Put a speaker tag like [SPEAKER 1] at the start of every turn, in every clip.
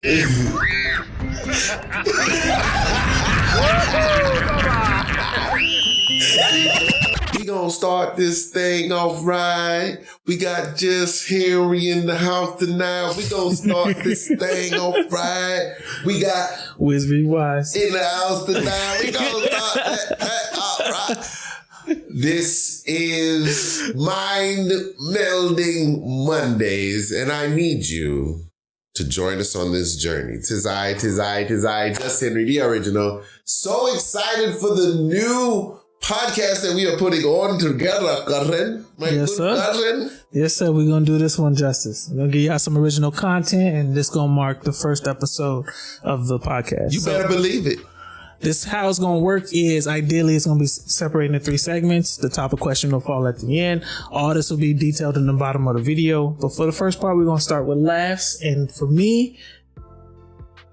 [SPEAKER 1] We gonna start this thing off right. We got JusHenry in the house tonight. We gonna start this thing off right. We got
[SPEAKER 2] Wizzy Wise
[SPEAKER 1] in the house tonight. We gonna start that off right. This is Mind Melding Mondays, and I need you to join us on this journey. Tis I, JusHenry, the original. So excited for the new podcast that we are putting on together, Karen.
[SPEAKER 2] Yes, sir. Yes, sir. We're going to do this one justice. We're going to give y'all some original content, and this going to mark the first episode of the podcast.
[SPEAKER 1] You better believe it.
[SPEAKER 2] This, how it's going to work is, ideally, it's going to be separated into 3 segments. The topic question will fall at the end. All this will be detailed in the bottom of the video. But for the first part, we're going to start with laughs. And for me,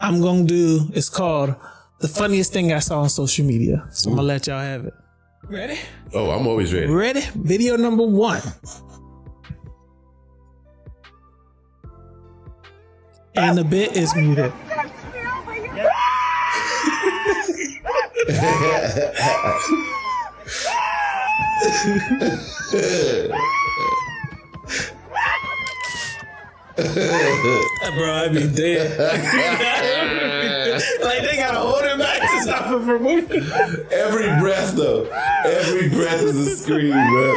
[SPEAKER 2] I'm going to do, it's called The Funniest Thing I Saw on Social Media. So I'm going to let y'all have it. Ready?
[SPEAKER 1] Oh, I'm always ready.
[SPEAKER 2] Ready? Video number 1. And the bit is muted. Bro, I'd be dead. Like, they gotta hold it back to stop it from moving.
[SPEAKER 1] Every breath, though. Every breath is a scream, bro.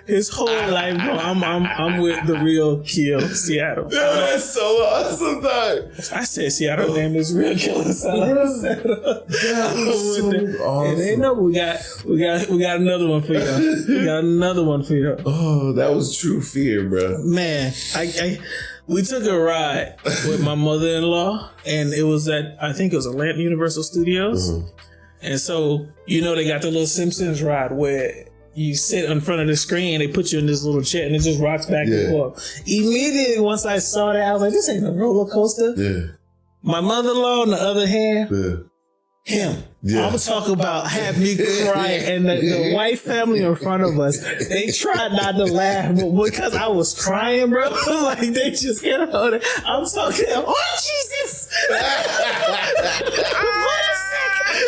[SPEAKER 1] His whole life go. I'm with the real Kill Seattle. Yo, that's so awesome, dog.
[SPEAKER 2] I said Seattle name is real Kill Seattle.
[SPEAKER 1] That was so awesome.
[SPEAKER 2] And they know we got another one for you. We got another one for you.
[SPEAKER 1] Oh, that was true fear, bro.
[SPEAKER 2] Man, we took a ride with my mother-in-law, and it was at, I think it was Rant Universal Studios. Mm-hmm. And so, you know, they got the little Simpsons ride where you sit in front of the screen, they put you in this little chair, and it just rocks back and forth. Immediately, once I saw that, I was like, this ain't a roller coaster. Yeah. My mother-in-law, on the other hand, him. Yeah. I'm talking about have me crying, and the white family in front of us, they tried not to laugh, but because I was crying, bro, like they just can't hold it. I'm talking, oh Jesus!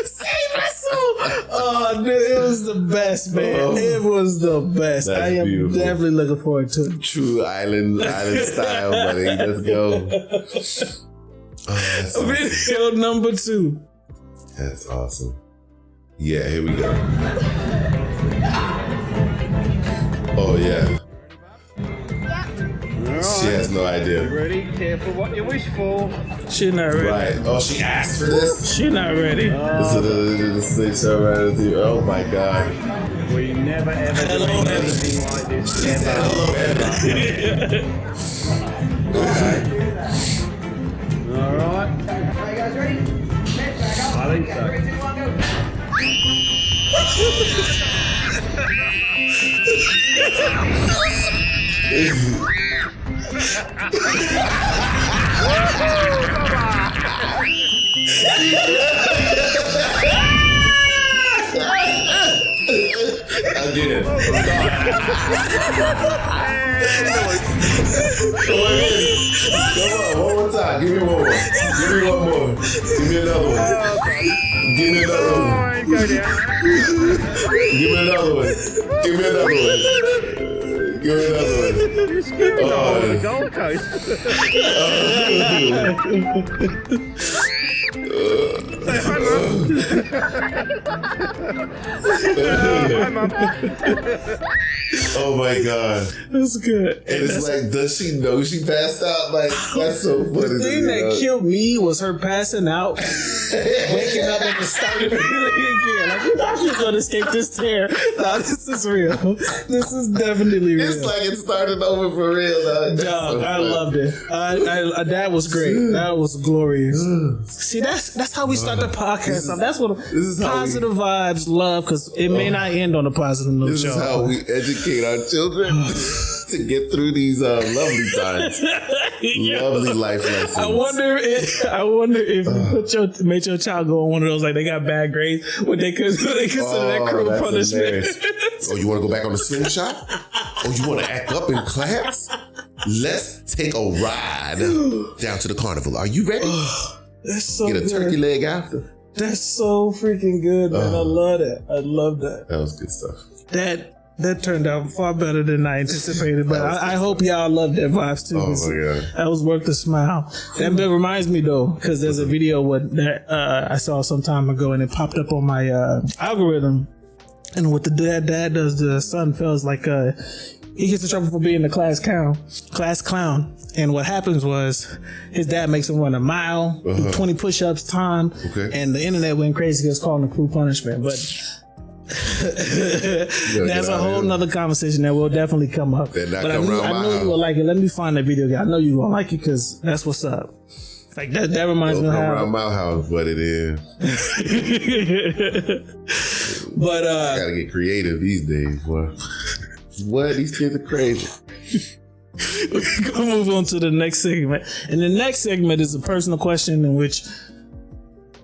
[SPEAKER 2] Save my soul! Oh, dude, it was the best, man. Oh, it was the best. I am beautiful. Definitely looking forward to it.
[SPEAKER 1] True island style, buddy. Let's go. Oh, awesome.
[SPEAKER 2] Video number 2.
[SPEAKER 1] That's awesome. Yeah, here we go. Oh, yeah. She has no idea.
[SPEAKER 3] Ready? Careful what you wish for.
[SPEAKER 2] She not ready.
[SPEAKER 1] Right. Oh, she asked for this?
[SPEAKER 2] She not ready.
[SPEAKER 1] This is the Slingshot right with you. Oh, my God.
[SPEAKER 3] We never, ever do anything like this. Ever. Okay. All right. Are you guys ready? I think so. 3, 2, 1, go.
[SPEAKER 1] I did it. Come on, one more time. Give me one more. Give me one more. Give me another one. Give me another one. Give me another one. Give me another one. Give me another one.
[SPEAKER 3] You're scaring me on the Gold Coast. Say hi, Mum. Hi, Mum.
[SPEAKER 1] Oh my God.
[SPEAKER 2] That's good.
[SPEAKER 1] And it's like, does she know she passed out? Like, that's so funny.
[SPEAKER 2] The thing that killed me was her passing out, waking up and starting again. Like, you thought she was going to escape this tear. No, this is real. This is definitely real.
[SPEAKER 1] It's like it started over for real, dog.
[SPEAKER 2] Dog, I loved it. That was great. That was glorious. See, that's how we start the podcast. That's what positive vibes, love, because it may not end on a positive note.
[SPEAKER 1] This is how we educate our children to get through these lovely times. Lovely life lessons.
[SPEAKER 2] I wonder if you made your child go on one of those, like they got bad grades, would they consider that cruel punishment?
[SPEAKER 1] Oh, you want to go back on the slingshot? Oh, you want to act up in class? Let's take a ride down to the carnival. Are you ready?
[SPEAKER 2] That's so
[SPEAKER 1] Get a turkey leg after.
[SPEAKER 2] That's so freaking good, man. I love that. I love that.
[SPEAKER 1] That was good stuff.
[SPEAKER 2] That turned out far better than I anticipated, but I hope y'all loved that vibes too.
[SPEAKER 1] Oh my God.
[SPEAKER 2] That was worth the smile. That reminds me though, because there's a video that I saw some time ago and it popped up on my algorithm. And what the dad does to the son feels like he gets in trouble for being the class clown. And what happens was his dad makes him run a mile, do 20 push-ups time, and the internet went crazy because calling it cruel punishment. But that's a whole nother conversation that will definitely come up. But I knew you would like it. Let me find that video. I know you won't like it because that's what's up. Like that reminds me of how
[SPEAKER 1] around my house, but it is.
[SPEAKER 2] But
[SPEAKER 1] gotta get creative these days, boy. What? These kids are crazy.
[SPEAKER 2] We're gonna move on to the next segment. And the next segment is a personal question in which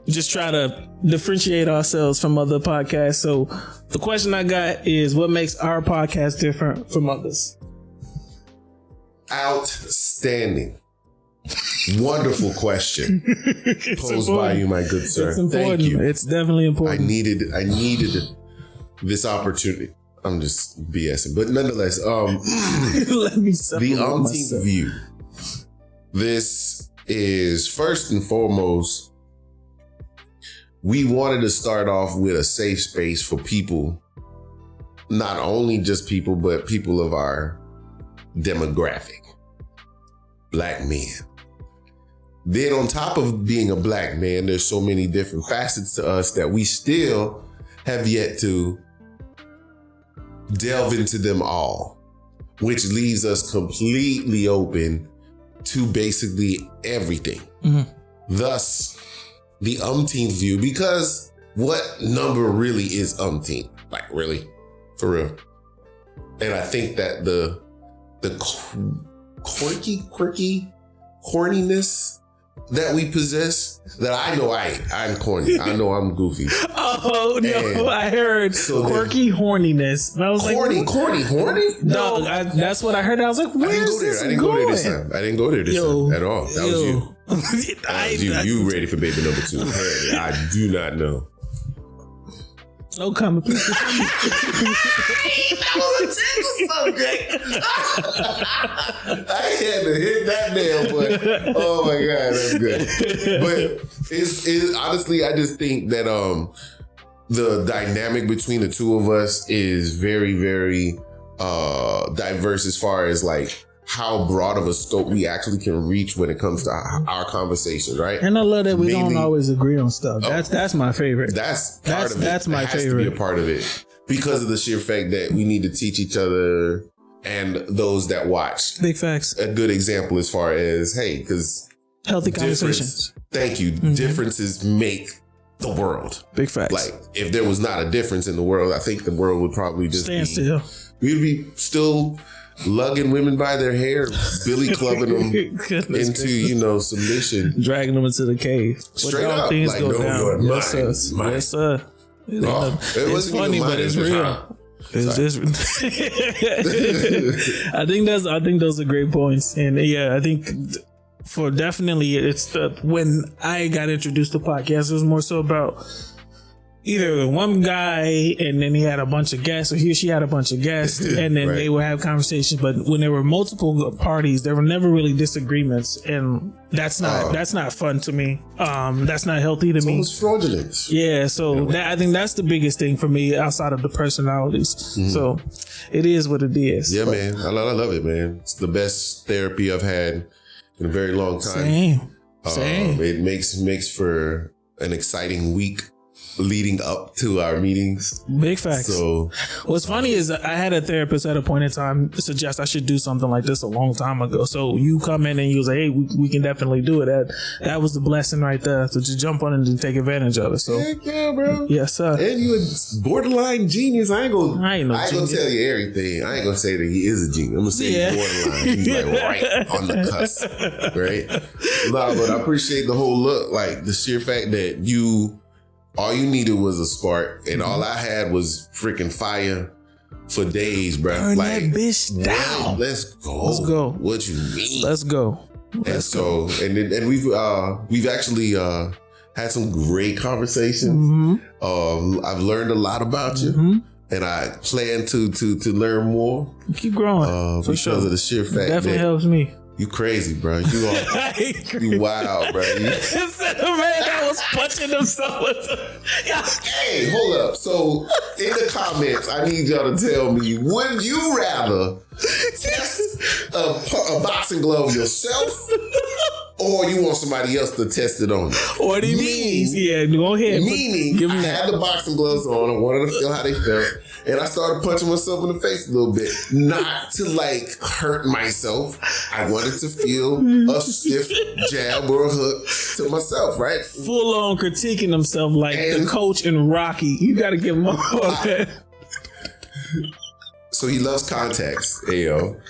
[SPEAKER 2] we just try to differentiate ourselves from other podcasts. So the question I got is, what makes our podcast different from others?
[SPEAKER 1] Outstanding. Wonderful question posed by you, my good sir.
[SPEAKER 2] It's important.
[SPEAKER 1] Thank you.
[SPEAKER 2] It's definitely important.
[SPEAKER 1] I needed this opportunity. I'm just BSing, but nonetheless,
[SPEAKER 2] Let me
[SPEAKER 1] the umpteenth view. This is first and foremost, we wanted to start off with a safe space for people, not only just people, but people of our demographic, Black men. Then on top of being a Black man, there's so many different facets to us that we still have yet to delve into them all, which leaves us completely open to basically everything. Thus, the umpteenth view, because what number really is umpteenth? Like really, for real. And I think that the quirky corniness that we possess, that I know I'm corny. I know I'm goofy.
[SPEAKER 2] Oh no, I heard quirky horniness. And I was
[SPEAKER 1] horny?
[SPEAKER 2] No, that's what I heard. I was like, where is this going?
[SPEAKER 1] I didn't go there this time at all. That was you. That was you. You ready for baby number 2? Apparently, I do not know.
[SPEAKER 2] No comment, please.
[SPEAKER 1] That was a tickle subject. I had to hit that nail, but oh my God, that's good. But it's honestly, I just think that the dynamic between the two of us is very, very diverse as far as like how broad of a scope we actually can reach when it comes to our conversation, right?
[SPEAKER 2] And I love that we don't always agree on stuff. That's my favorite.
[SPEAKER 1] That's part of it.
[SPEAKER 2] That's my favorite.
[SPEAKER 1] Has to be a part of it because of the sheer fact that we need to teach each other and those that watch.
[SPEAKER 2] Big facts.
[SPEAKER 1] A good example as far as, hey, because
[SPEAKER 2] healthy conversations.
[SPEAKER 1] Thank you. Differences make the world.
[SPEAKER 2] Big facts.
[SPEAKER 1] Like if there was not a difference in the world, I think the world would probably just
[SPEAKER 2] stand still.
[SPEAKER 1] We'd be still lugging women by their hair, billy clubbing them into, submission.
[SPEAKER 2] Dragging them into the cave.
[SPEAKER 1] Straight up. Things like, go down. Yes,
[SPEAKER 2] sir. It's funny, but it's real. I think those are great points. And yeah, I think for definitely it's when I got introduced to podcasts, it was more so about either one guy and then he had a bunch of guests, or he or she had a bunch of guests, and then they would have conversations. But when there were multiple parties, there were never really disagreements, and that's not fun to me. That's not healthy to me.
[SPEAKER 1] It's fraudulent.
[SPEAKER 2] Yeah, so I think that's the biggest thing for me outside of the personalities. So it is what it is.
[SPEAKER 1] Yeah, man, I love it, man. It's the best therapy I've had in a very long time.
[SPEAKER 2] Same.
[SPEAKER 1] It makes for an exciting week. leading up to our meetings.
[SPEAKER 2] Big facts.
[SPEAKER 1] So
[SPEAKER 2] what's funny is I had a therapist at a point in time suggest I should do something like this a long time ago. So you come in and you was like, hey, we can definitely do it. That was the blessing right there. So just jump on it and take advantage of it. So
[SPEAKER 1] heck yeah, bro.
[SPEAKER 2] Yes, sir.
[SPEAKER 1] And you a borderline genius. I ain't gonna tell you everything. I ain't gonna say that he is a genius. I'm gonna say he's borderline. He's like right on the cusp. Right? No, but I appreciate the whole look. Like the sheer fact that all you needed was a spark, and all I had was freaking fire for days, bro.
[SPEAKER 2] Burn
[SPEAKER 1] like,
[SPEAKER 2] that bitch down.
[SPEAKER 1] Let's go.
[SPEAKER 2] Let's go.
[SPEAKER 1] What you mean?
[SPEAKER 2] Let's go.
[SPEAKER 1] And we've actually had some great conversations. I've learned a lot about you, and I plan to learn more.
[SPEAKER 2] Keep growing
[SPEAKER 1] because of the sheer fact
[SPEAKER 2] definitely helps me.
[SPEAKER 1] You crazy, bro. You wild, bro.
[SPEAKER 2] Instead of man that was punching himself.
[SPEAKER 1] Hey, hold up. So in the comments, I need y'all to tell me, would you rather test a boxing glove yourself, or you want somebody else to test it on you?
[SPEAKER 2] What do you mean? Yeah, go ahead.
[SPEAKER 1] Meaning, I had the boxing gloves on. I wanted to feel how they felt. And I started punching myself in the face a little bit. Not to like hurt myself. I wanted to feel a stiff jab or a hook to myself, right?
[SPEAKER 2] Full on critiquing himself like the coach in Rocky. You got to give him all that.
[SPEAKER 1] So he loves contacts, ayo.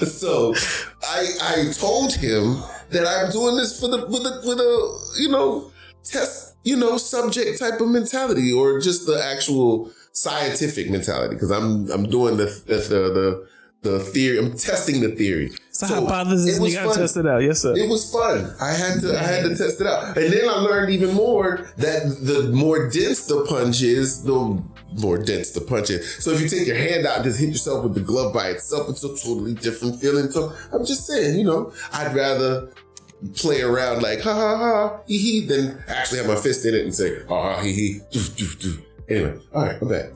[SPEAKER 1] So I told him that I'm doing this with a test, subject type of mentality, or just the actual scientific mentality, because I'm doing the theory. I'm testing the theory.
[SPEAKER 2] It's a hypothesis. You gotta test it out. Yes, sir.
[SPEAKER 1] It was fun. I had to test it out, and then I learned even more that the more dense the punch is, the more dense the punch is. So if you take your hand out and just hit yourself with the glove by itself, it's a totally different feeling. So I'm just saying, I'd rather play around like ha ha ha hee hee than actually have my fist in it and say ha ha hee hee do do do. Anyway, all right, I'm back.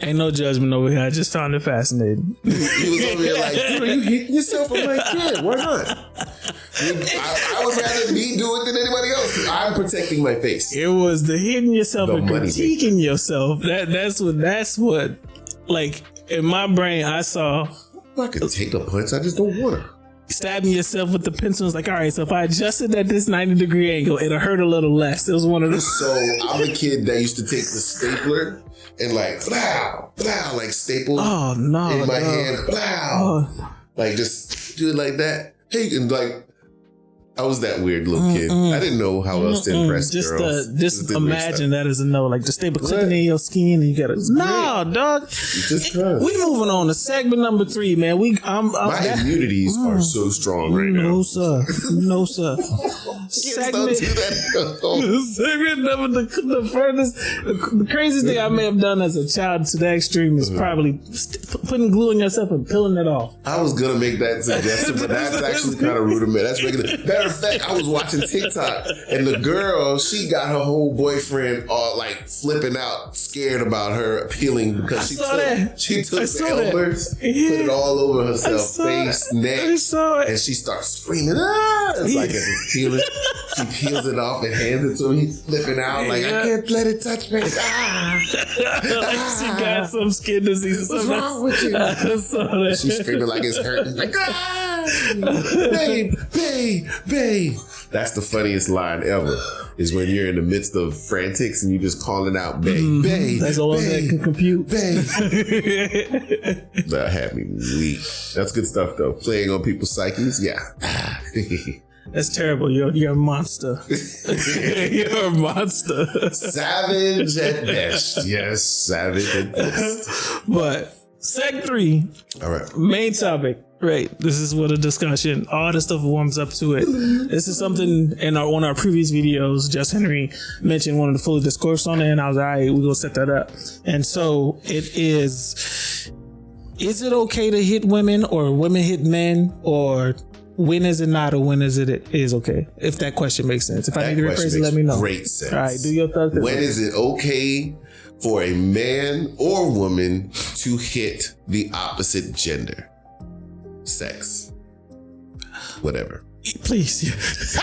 [SPEAKER 2] Ain't no judgment over here. I just found it fascinating.
[SPEAKER 1] He was over here like, dude, are you hitting yourself? I'm like, yeah, why not? I would rather me do it than anybody else, because I'm protecting my face.
[SPEAKER 2] It was the hitting yourself and critiquing yourself. That's what, like, in my brain, I saw.
[SPEAKER 1] I could take the punch. I just don't want to.
[SPEAKER 2] Stabbing yourself with the pencil is like, all right, so if I adjusted at this 90-degree angle, it'll hurt a little less. It was one of those.
[SPEAKER 1] So I'm a kid that used to take the stapler and like, blow, blow, like staple in my hand, blow. Like just do it like that. Hey, and like, I was that weird little kid. I didn't know how else to impress girls.
[SPEAKER 2] Just imagine that as a no. Like the staple clicking in your skin, and you gotta dog.
[SPEAKER 1] Just
[SPEAKER 2] we moving on to segment number 3, man.
[SPEAKER 1] My immunities are so strong right now.
[SPEAKER 2] No sir. Segment number the furthest, the craziest thing I may have done as a child to the extreme is probably putting glue on yourself and peeling it off.
[SPEAKER 1] I was gonna make that suggestion, but that's actually kind of rudimentary. That's regular. Matter of fact, I was watching TikTok, and the girl, she got her whole boyfriend all like flipping out, scared about her peeling because she took the elmers, put it all over herself, face, neck, and she starts screaming, ah! It's like as it's peeling. She peels it off and hands it to him. He's flipping out like, I can't let it touch me. Ah!
[SPEAKER 2] Like she got some skin disease.
[SPEAKER 1] What's wrong with you? She's screaming like it's hurting. Like, ah! Babe. That's the funniest line ever. Is when you're in the midst of frantics and you just calling out, babe.
[SPEAKER 2] That's all that can compute.
[SPEAKER 1] Babe. That had me weak. That's good stuff though. Playing on people's psyches, yeah.
[SPEAKER 2] That's terrible. You're a monster. You're a monster.
[SPEAKER 1] Savage at best. Yes, savage at best.
[SPEAKER 2] But Seg 3.
[SPEAKER 1] All right.
[SPEAKER 2] Main topic. Right. This is what a discussion. All the stuff warms up to it. This is something in one of our previous videos, JusHenry mentioned wanted to fully discourse on it, and I was like, all right, we're going to set that up. And so it is it okay to hit women, or women hit men, or when is it not, or when is it is okay? If that question makes sense. If I need to rephrase it, let me know.
[SPEAKER 1] Great sense.
[SPEAKER 2] All right, do your thoughts.
[SPEAKER 1] When is it okay for a man or woman to hit the opposite gender? Sex. Whatever.
[SPEAKER 2] Please.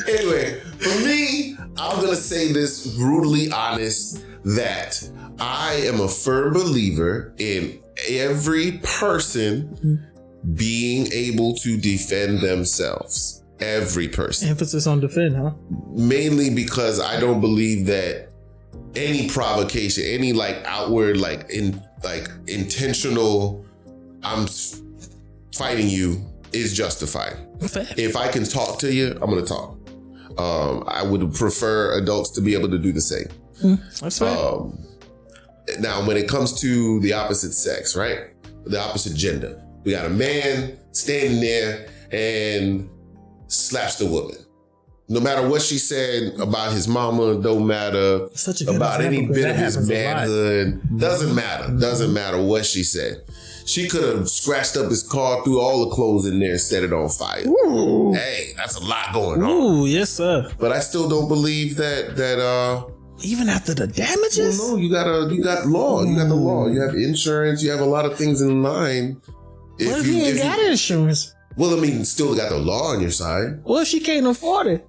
[SPEAKER 1] Anyway, for me, I'm going to say this brutally honest that I am a firm believer in every person being able to defend themselves. Every person.
[SPEAKER 2] Emphasis on defend, huh?
[SPEAKER 1] Mainly because I don't believe that any provocation, any like outward, like intentional, I'm fighting you is justified.
[SPEAKER 2] Fact.
[SPEAKER 1] If I can talk to you, I'm going to talk. I would prefer adults to be able to do the same.
[SPEAKER 2] That's right.
[SPEAKER 1] Now, when it comes to the opposite sex, right? The opposite gender, we got a man standing there and slaps the woman. No matter what she said about his mama, don't matter.
[SPEAKER 2] Such a good
[SPEAKER 1] about
[SPEAKER 2] example,
[SPEAKER 1] any
[SPEAKER 2] 'cause
[SPEAKER 1] bit
[SPEAKER 2] that
[SPEAKER 1] of his
[SPEAKER 2] happens a
[SPEAKER 1] manhood. Doesn't matter. Doesn't matter what she said. She could have scratched up his car, threw all the clothes in there, and set it on fire.
[SPEAKER 2] Ooh.
[SPEAKER 1] Hey, that's a lot going on.
[SPEAKER 2] Ooh, yes, sir.
[SPEAKER 1] But I still don't believe that.
[SPEAKER 2] Even after the damages?
[SPEAKER 1] Well, no, you got law. You got the law. You have insurance. You have a lot of things in line.
[SPEAKER 2] What if he ain't got insurance?
[SPEAKER 1] Well, I mean, still got the law on your side.
[SPEAKER 2] What if she can't afford it?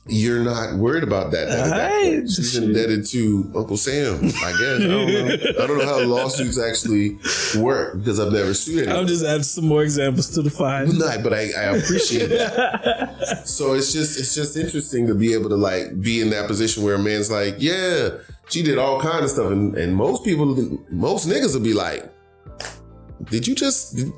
[SPEAKER 1] You're not worried about that.
[SPEAKER 2] Right.
[SPEAKER 1] She's indebted to Uncle Sam, I guess. I don't know. I don't know how lawsuits actually work because I've never sued anyone.
[SPEAKER 2] I'll just add some more examples to the five.
[SPEAKER 1] No, but I appreciate that. So it's just interesting to be able to like be in that position where a man's like, yeah, she did all kinds of stuff, and most niggas will be like,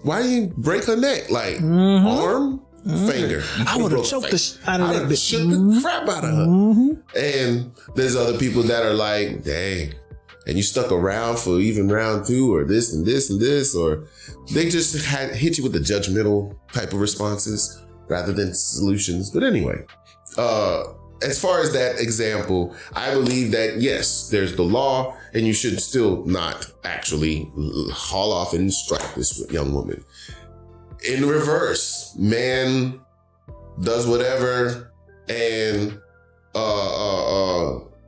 [SPEAKER 1] why did you break her neck? Like arm? Finger.
[SPEAKER 2] I would have choked the out of that bitch.
[SPEAKER 1] Shook the crap out of her. And there's other people that are like, dang, and you stuck around for even round 2 or this and this and this, or they just hit you with the judgmental type of responses rather than solutions. But anyway, as far as that example, I believe that yes, there's the law and you should still not actually haul off and strike this young woman. In reverse, man does whatever and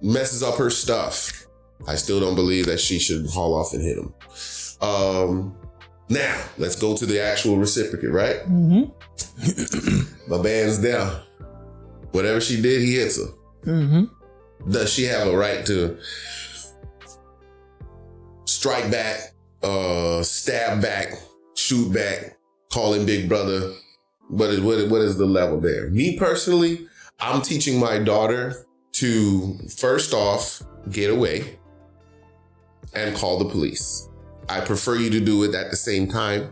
[SPEAKER 1] messes up her stuff. I still don't believe that she should haul off and hit him. Now, let's go to the actual reciprocate, right? Mm-hmm. My man's there. Whatever she did, he hits her. Mm-hmm. Does she have a right to strike back, stab back, shoot back? Call him big brother. What is the level there? Me personally, I'm teaching my daughter to first off get away and call the police. I prefer you to do it at the same time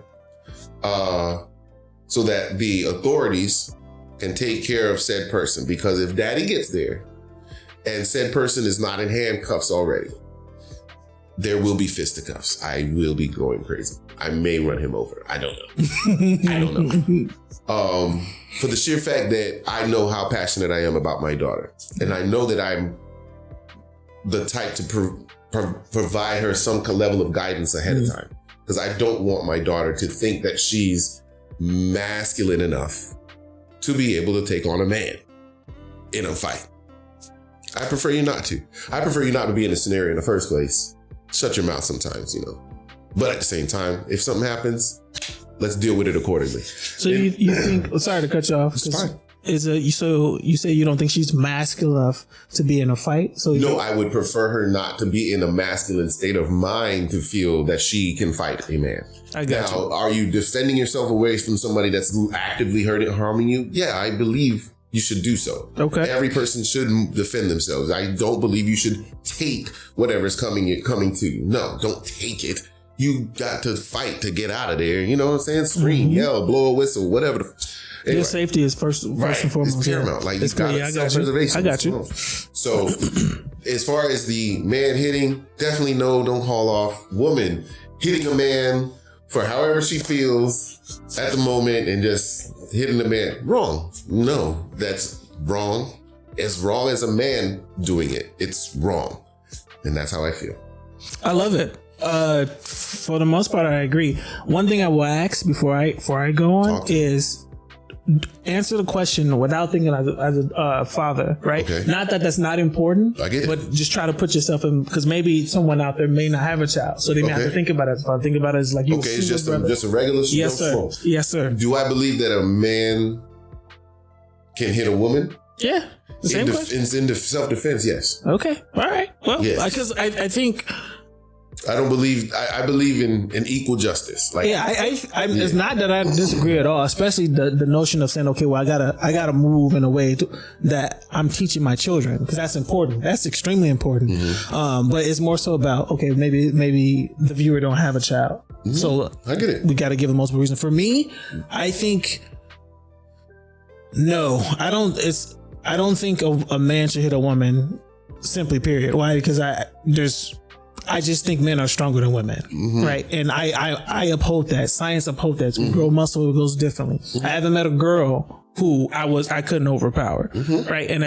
[SPEAKER 1] so that the authorities can take care of said person. Because if daddy gets there and said person is not in handcuffs already, there will be fisticuffs. I will be going crazy. I may run him over. I don't know. For the sheer fact that I know how passionate I am about my daughter. And I know that I'm the type to provide her some level of guidance ahead of time. Because I don't want my daughter to think that she's masculine enough to be able to take on a man in a fight. I prefer you not to. I prefer you not to be in a scenario in the first place. Shut your mouth sometimes, you know. But at the same time, if something happens, let's deal with it accordingly.
[SPEAKER 2] So you think? Sorry to cut you off.
[SPEAKER 1] It's fine.
[SPEAKER 2] So you say you don't think she's masculine enough to be in a fight? So
[SPEAKER 1] no, I would prefer her not to be in a masculine state of mind to feel that she can fight a man.
[SPEAKER 2] I got you.
[SPEAKER 1] Are you defending yourself away from somebody that's actively harming you? Yeah, I believe you should do so.
[SPEAKER 2] Okay.
[SPEAKER 1] Every person should defend themselves. I don't believe you should take whatever's coming to you. No, don't take it. You got to fight to get out of there. You know what I'm saying? Scream, yell, blow a whistle, whatever. Anyway.
[SPEAKER 2] Your safety is first and foremost.
[SPEAKER 1] It's paramount. Like you got self-preservation.
[SPEAKER 2] I got you.
[SPEAKER 1] So as far as the man hitting, definitely no, don't haul off. Woman hitting a man for however she feels at the moment and just hitting the man. Wrong. No, that's wrong. As wrong as a man doing it. It's wrong. And that's how I feel.
[SPEAKER 2] I love it. For the most part, I agree. One thing I will ask before I go on is answer the question without thinking as a father, right? Okay. Not that that's not important,
[SPEAKER 1] I get it.
[SPEAKER 2] But just try to put yourself in, because maybe someone out there may not have a child, so they may have to think about it as a father. Think about it as like you.
[SPEAKER 1] Okay, it's just a regular.
[SPEAKER 2] Yes, sir. Yes, sir.
[SPEAKER 1] Do I believe that a man can hit a woman.
[SPEAKER 2] Yeah. The same question.
[SPEAKER 1] In self-defense, yes.
[SPEAKER 2] Okay. All right. Well, because I think...
[SPEAKER 1] I don't believe... I believe in equal justice. Like,
[SPEAKER 2] it's not that I disagree at all, especially the notion of saying, okay, well, I gotta move in a way that I'm teaching my children, because that's important. That's extremely important. Mm-hmm. But it's more so about, okay, maybe the viewer don't have a child. Mm-hmm. So
[SPEAKER 1] I get it.
[SPEAKER 2] We got to give them multiple reasons. For me, I think... No, I don't think a man should hit a woman simply, period. Why? Because I just think men are stronger than women, right? And I uphold that. Science uphold that. We grow muscle, it goes differently. I haven't met a girl who I couldn't overpower, right? And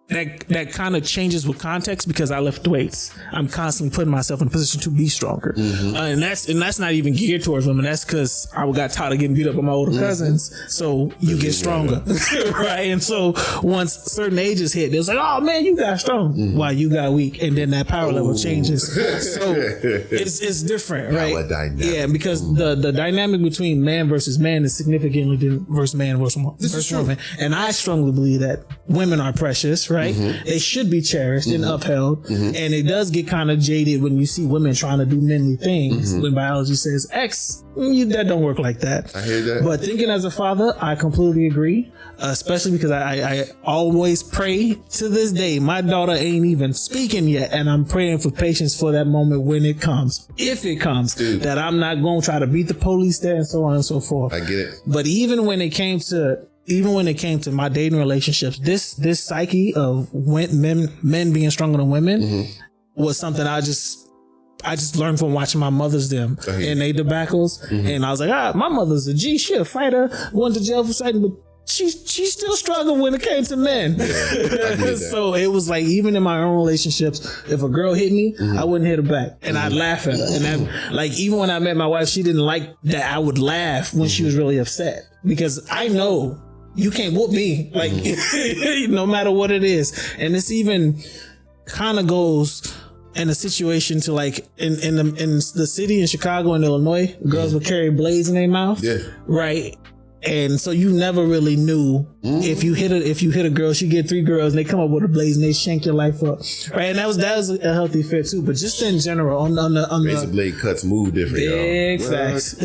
[SPEAKER 2] that kind of changes with context, because I lift weights. I'm constantly putting myself in a position to be stronger, and that's not even geared towards women. That's because I got tired of getting beat up by my older cousins. So you get stronger, right? And so once certain ages hit, it's like, oh man, you got strong, while you got weak, and then that power level changes. So it's different, right? Yeah, because the dynamic between man versus man is significantly different versus man versus woman. And I strongly believe that women are precious, right? They should be cherished and upheld. And it does get kind of jaded when you see women trying to do manly things when biology says X. That don't work like that.
[SPEAKER 1] I hear that.
[SPEAKER 2] But thinking as a father, I completely agree, especially because I always pray to this day. My daughter ain't even speaking yet, and I'm praying for patience for that moment when it comes, if it comes. Dude. That I'm not going to try to beat the police there and so on and so forth.
[SPEAKER 1] I get it.
[SPEAKER 2] But even when it came to my dating relationships, this psyche of men being stronger than women was something I just learned from watching my mothers and they debacles. And I was like, my mother's a G. She a fighter, went to jail for fighting, but she still struggled when it came to men. Yeah, so it was like, even in my own relationships, if a girl hit me, I wouldn't hit her back, and I'd laugh at her. And then, like, even when I met my wife, she didn't like that I would laugh when she was really upset, because I know you can't whoop me, like, no matter what it is. And this even kind of goes in a situation to, like, in the city in Chicago and Illinois, girls would carry blades in their mouth, right? And so you never really knew if you hit a girl, she get 3 girls and they come up with a blaze and they shank your life up, right? And that was a healthy fit too. But just in general, on the
[SPEAKER 1] razor blade cuts move different.
[SPEAKER 2] Big facts.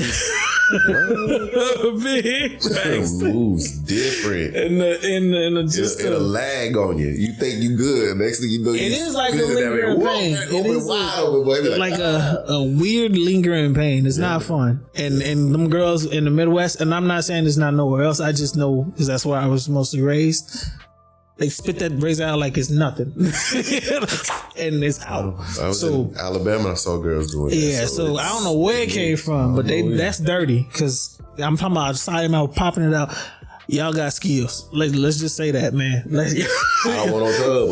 [SPEAKER 2] Big facts.
[SPEAKER 1] Moves different.
[SPEAKER 2] And a
[SPEAKER 1] lag on you. You think you good. Next thing you know,
[SPEAKER 2] it is like a lingering pain. It is like a weird lingering pain. It's not fun. And them girls in the Midwest, and I'm not saying it's not nowhere else. I just know because that's where I was mostly raised. They spit that razor out like it's nothing. And it's out.
[SPEAKER 1] I was in Alabama. I saw girls doing that.
[SPEAKER 2] Yeah, so I don't know where it came from, but that's dirty, because I'm talking about side of mouth popping it out. Y'all got skills. Let's just say that, man.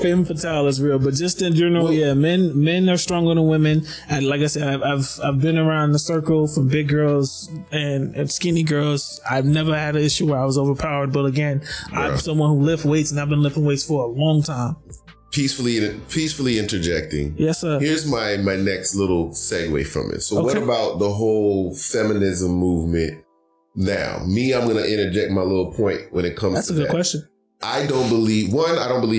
[SPEAKER 2] Femme fatale is real, but just in general, men are stronger than women. And like I said, I've been around the circle from big girls and skinny girls. I've never had an issue where I was overpowered. But again, I'm someone who lifts weights, and I've been lifting weights for a long time. Peacefully interjecting. Yes, sir.
[SPEAKER 1] Here's my next little segue from it. So what about the whole feminism movement? Now, I'm going to interject my little point when it comes to that.
[SPEAKER 2] That's a good question.
[SPEAKER 1] I don't believe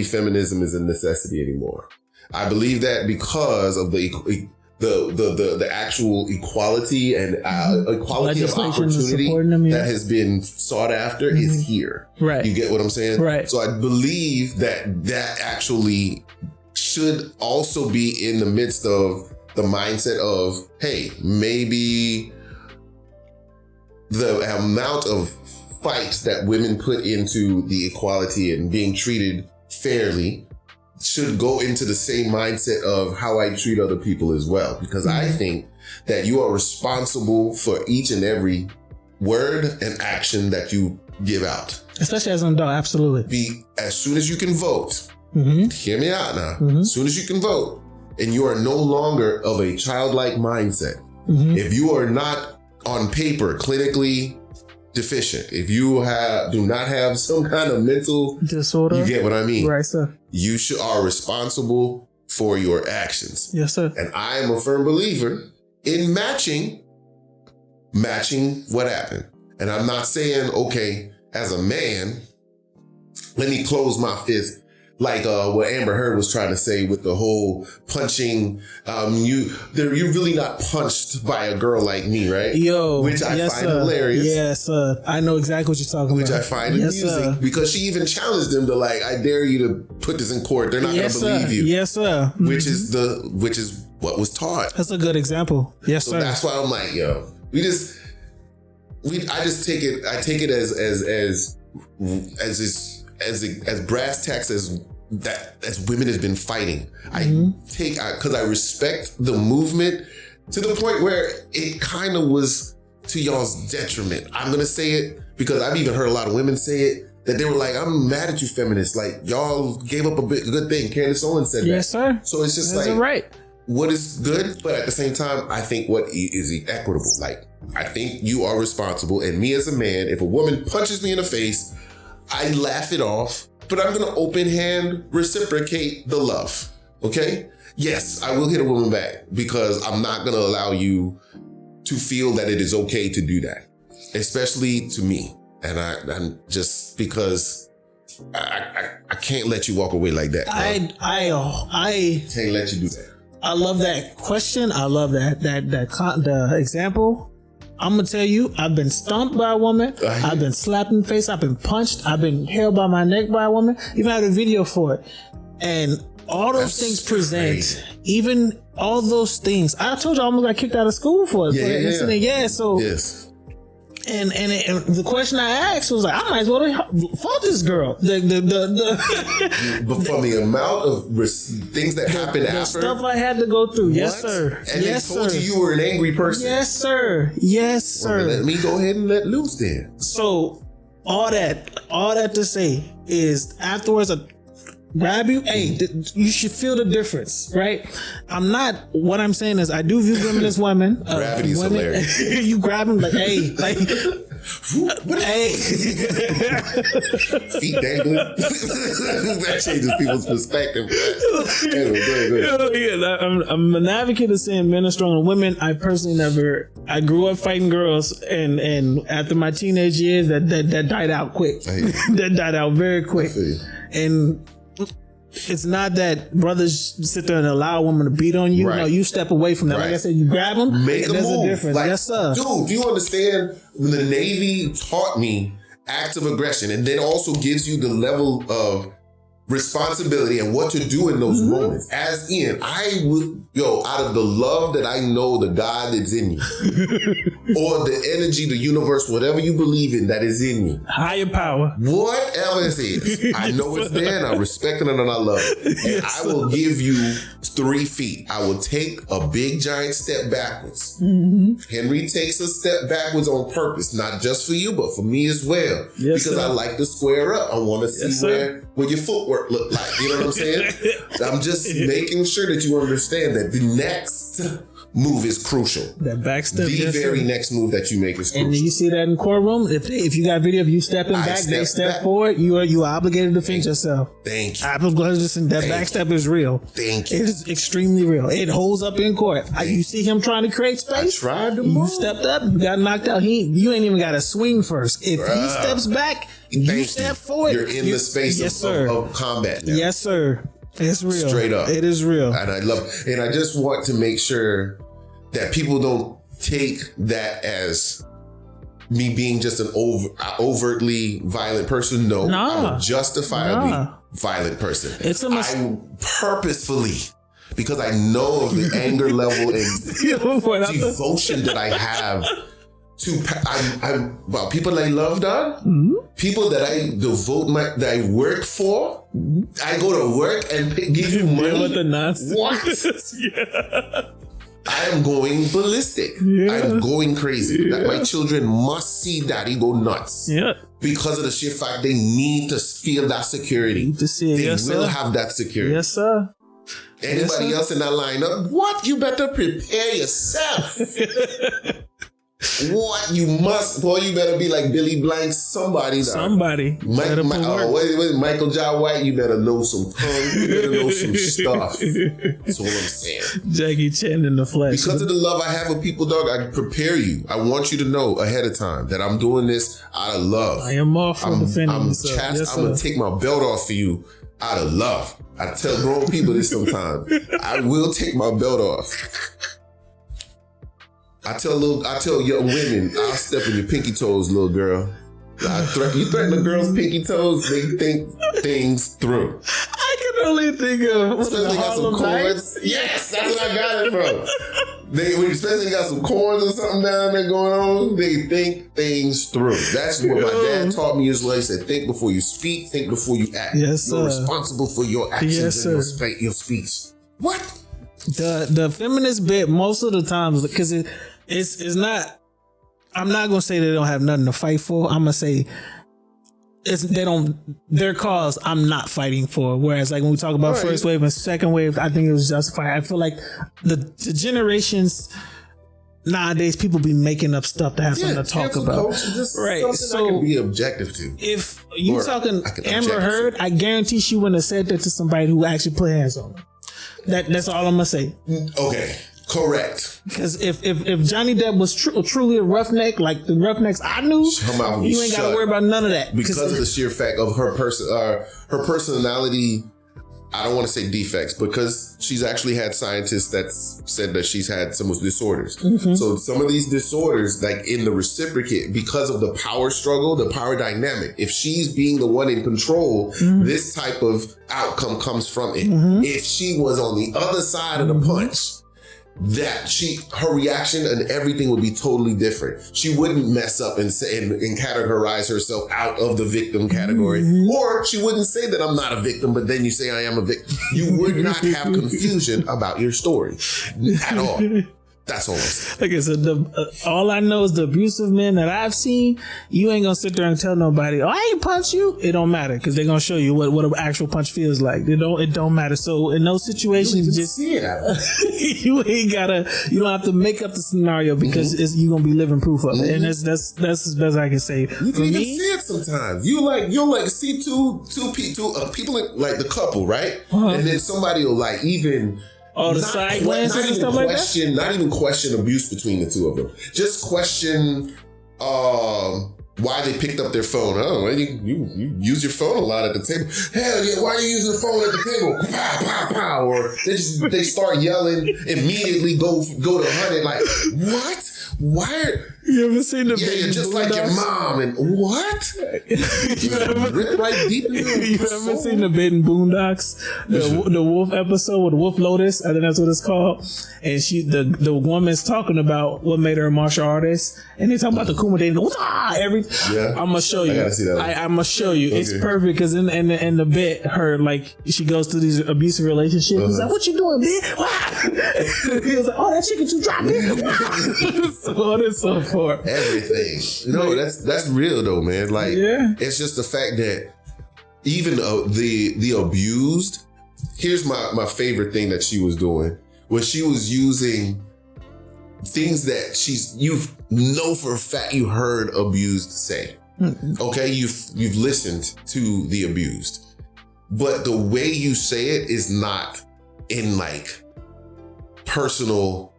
[SPEAKER 1] feminism is a necessity anymore. I believe that because of the actual equality and equality of opportunity that has been sought after is here.
[SPEAKER 2] Right.
[SPEAKER 1] You get what I'm saying?
[SPEAKER 2] Right.
[SPEAKER 1] So I believe that actually should also be in the midst of the mindset of, hey, maybe the amount of fights that women put into the equality and being treated fairly should go into the same mindset of how I treat other people as well. Because I think that you are responsible for each and every word and action that you give out.
[SPEAKER 2] Especially as an adult, absolutely.
[SPEAKER 1] As soon as you can vote, hear me out now, as soon as you can vote, and you are no longer of a childlike mindset, if you are not on paper clinically deficient, if you do not have some kind of mental disorder, you get what I mean,
[SPEAKER 2] right, sir?
[SPEAKER 1] You are responsible for your actions.
[SPEAKER 2] Yes, sir.
[SPEAKER 1] And I am a firm believer in matching what happened. And I'm not saying, okay, as a man, let me close my fist. Like what Amber Heard was trying to say with the whole punching. You're really not punched by a girl like me, right?
[SPEAKER 2] Yo,
[SPEAKER 1] which I find hilarious.
[SPEAKER 2] Yes, I know exactly what you're talking
[SPEAKER 1] which
[SPEAKER 2] about.
[SPEAKER 1] Which I find amusing because she even challenged them to like, I dare you to put this in court. They're not going to believe you.
[SPEAKER 2] Yes, sir.
[SPEAKER 1] Which is what was taught.
[SPEAKER 2] That's a good example. Yes,
[SPEAKER 1] so
[SPEAKER 2] sir.
[SPEAKER 1] That's why I'm like, yo, I take it as brass tacks as women has been fighting. Because I respect the movement to the point where it kind of was to y'all's detriment. I'm gonna say it because I've even heard a lot of women say it, that they were like, I'm mad at you feminists. Like, y'all gave up a good thing. Candace Owens said that.
[SPEAKER 2] Yes, sir.
[SPEAKER 1] So it's just what is good, but at the same time, I think what is equitable. Like, I think you are responsible, and me as a man, if a woman punches me in the face, I laugh it off, but I'm gonna open hand reciprocate the love, okay? Yes, I will hit a woman back because I'm not gonna allow you to feel that it is okay to do that, especially to me. And I'm just because I can't let you walk away like that.
[SPEAKER 2] I
[SPEAKER 1] can't let you do that.
[SPEAKER 2] I love that question. I love the example. I'm gonna tell you, I've been stomped by a woman. I've been slapped in the face. I've been punched. I've been held by my neck by a woman. Even had a video for it. And all those things present, even all those things. I told you I almost got kicked out of school for it. So
[SPEAKER 1] yes.
[SPEAKER 2] And the question I asked was like, I might as well fuck this girl. But
[SPEAKER 1] from the amount of things that happened after,
[SPEAKER 2] stuff I had to go through. Yes, sir.
[SPEAKER 1] And they told you were an angry person.
[SPEAKER 2] Yes, sir. Yes, sir.
[SPEAKER 1] Well, let me go ahead and let loose then.
[SPEAKER 2] So all that to say is afterwards, grab you. Hey, you should feel the difference, right? What I'm saying is I do view women as women.
[SPEAKER 1] Gravity's hilarious.
[SPEAKER 2] You grab them like, hey, hey.
[SPEAKER 1] Feet dangling. That changes people's perspective.
[SPEAKER 2] I'm an advocate of saying men are stronger than women. I personally I grew up fighting girls, and after my teenage years, that died out quick. That died out very quick. And it's not that brothers sit there and allow a woman to beat on you. Right. No, you step away from that. Right. Like I said, you grab them.
[SPEAKER 1] Make a move.
[SPEAKER 2] A difference.
[SPEAKER 1] Like,
[SPEAKER 2] yes, sir.
[SPEAKER 1] Dude, do you understand? The Navy taught me acts of aggression, and then also gives you the level of responsibility and what to do in those moments. As in, I would, out of the love that I know, the God that's in you, or the energy, the universe, whatever you believe in that is in you.
[SPEAKER 2] Higher power.
[SPEAKER 1] Whatever it is. I know it's there, and I respect it, and I love it. And I will give you 3 feet. I will take a big, giant step backwards. Henry takes a step backwards on purpose, not just for you, but for me as well.
[SPEAKER 2] Yes,
[SPEAKER 1] because
[SPEAKER 2] sir.
[SPEAKER 1] I like to square up. I want to see where your footwork look like. You know what I'm saying? I'm just making sure that you understand that the next move is crucial.
[SPEAKER 2] That back step.
[SPEAKER 1] The very next move that you make is crucial.
[SPEAKER 2] And you see that in courtroom. If you got video of you stepping back, they step forward, you are obligated to defend yourself.
[SPEAKER 1] Thank you.
[SPEAKER 2] That back step is real.
[SPEAKER 1] Thank you.
[SPEAKER 2] It is extremely real. It holds up in court. You see him trying to create space.
[SPEAKER 1] I tried to
[SPEAKER 2] move.
[SPEAKER 1] You
[SPEAKER 2] stepped up, you got knocked out. You ain't even got to swing first. If he steps back, you step forward.
[SPEAKER 1] You're in the space of combat now.
[SPEAKER 2] Yes, sir. It's real.
[SPEAKER 1] Straight up.
[SPEAKER 2] It is real.
[SPEAKER 1] And I just want to make sure that people don't take that as me being just an overtly violent person. No, I'm a justifiably violent person. I purposefully, because I know of the anger level and devotion that I have to people that I loved on, people that I that I work for. I go to work and give you money.
[SPEAKER 2] With the nonsense.
[SPEAKER 1] What? I am going ballistic. I'm going crazy. That my children must see daddy go nuts. Because of the sheer fact they need to feel that security. They will have that security.
[SPEAKER 2] Yes, sir.
[SPEAKER 1] Anybody else in that lineup? What? You better prepare yourself. What? You must, boy, you better be like Billy Blanks, somebody. Michael J. White, you better know some tongue. You better know some stuff. That's what I'm saying.
[SPEAKER 2] Jackie Chan in the flesh.
[SPEAKER 1] Because of the love I have with people, dog, I prepare you. I want you to know ahead of time that I'm doing this out of love.
[SPEAKER 2] I am all for defending yourself.
[SPEAKER 1] Yes, I'm going to take my belt off for you out of love. I tell grown people this sometimes. I will take my belt off. I tell young women, I'll step on your pinky toes, little girl. You threaten a girl's pinky toes, they think things through.
[SPEAKER 2] I can only think of
[SPEAKER 1] especially got some corns. Yes, that's what I got it from. Especially got some corns or something down there going on, they think things through. That's what my dad taught me as well. He said, think before you speak, think before you act.
[SPEAKER 2] Yes, sir.
[SPEAKER 1] You're responsible for your actions and your speech. What?
[SPEAKER 2] The feminist bit, most of the times, because it's not, I'm not gonna say they don't have nothing to fight for. I'm gonna say their cause I'm not fighting for. Whereas like when we talk about first wave and second wave, I think it was justified. I feel like the generations nowadays, people be making up stuff to have something to talk about.
[SPEAKER 1] Right. So I can be objective to.
[SPEAKER 2] If you talking Amber Heard, I guarantee she wouldn't have said that to somebody who actually put hands on her. That's all I'm gonna say.
[SPEAKER 1] Okay. Correct.
[SPEAKER 2] Because if Johnny Depp was truly a roughneck, like the roughnecks I knew, you ain't got to worry about none of that.
[SPEAKER 1] Because of the sheer fact of her personality, I don't want to say defects, because she's actually had scientists that said that she's had some disorders. Mm-hmm. So some of these disorders, like in the reciprocate, because of the power struggle, the power dynamic, if she's being the one in control, this type of outcome comes from it. Mm-hmm. If she was on the other side of the punch, her reaction and everything would be totally different. She wouldn't mess up and say and categorize herself out of the victim category. Mm-hmm. Or she wouldn't say that I'm not a victim, but then you say I am a victim. You would not have confusion about your story at all. That's all I'm saying.
[SPEAKER 2] Like I said, all I know is the abusive men that I've seen, you ain't gonna sit there and tell nobody, oh, I ain't punch you. It don't matter, because they're gonna show you what an actual punch feels like. It don't matter. So in those situations, just see it out. You don't have to make up the scenario, because you're gonna be living proof of it. And that's as best I can say.
[SPEAKER 1] You can even see it sometimes. You'll see two people in, like the couple, right? Uh-huh. And then somebody will like even.
[SPEAKER 2] Oh, the side glances and stuff like that?
[SPEAKER 1] Not even question abuse between the two of them. Just question why they picked up their phone. Oh, you use your phone a lot at the table. Hell yeah, why are you using the phone at the table? Pow, pow, pow. Or they start yelling, immediately go to 100 like, what? Why?
[SPEAKER 2] You ever seen the
[SPEAKER 1] yeah, you're just like your mom and what? You ever
[SPEAKER 2] seen the Bitten Boondocks? The wolf episode with Wolf Lotus, I think that's what it's called. And the woman's talking about what made her a martial artist, and they talk about the Kumite everything. Yeah. I'm gonna show you.
[SPEAKER 1] I gotta see that one.
[SPEAKER 2] I'm gonna show you. Okay. It's perfect because in the bit, her like she goes through these abusive relationships. He's like, "What you doing, bitch?" He was like, "Oh, that chicken too dry." So on and so forth.
[SPEAKER 1] Everything. No, that's real though, man. Like, it's just the fact that even the abused. Here's my favorite thing that she was doing, was she was using things that you know for a fact you heard abused say. Mm-hmm. Okay, you've listened to the abused, but the way you say it is not in like personal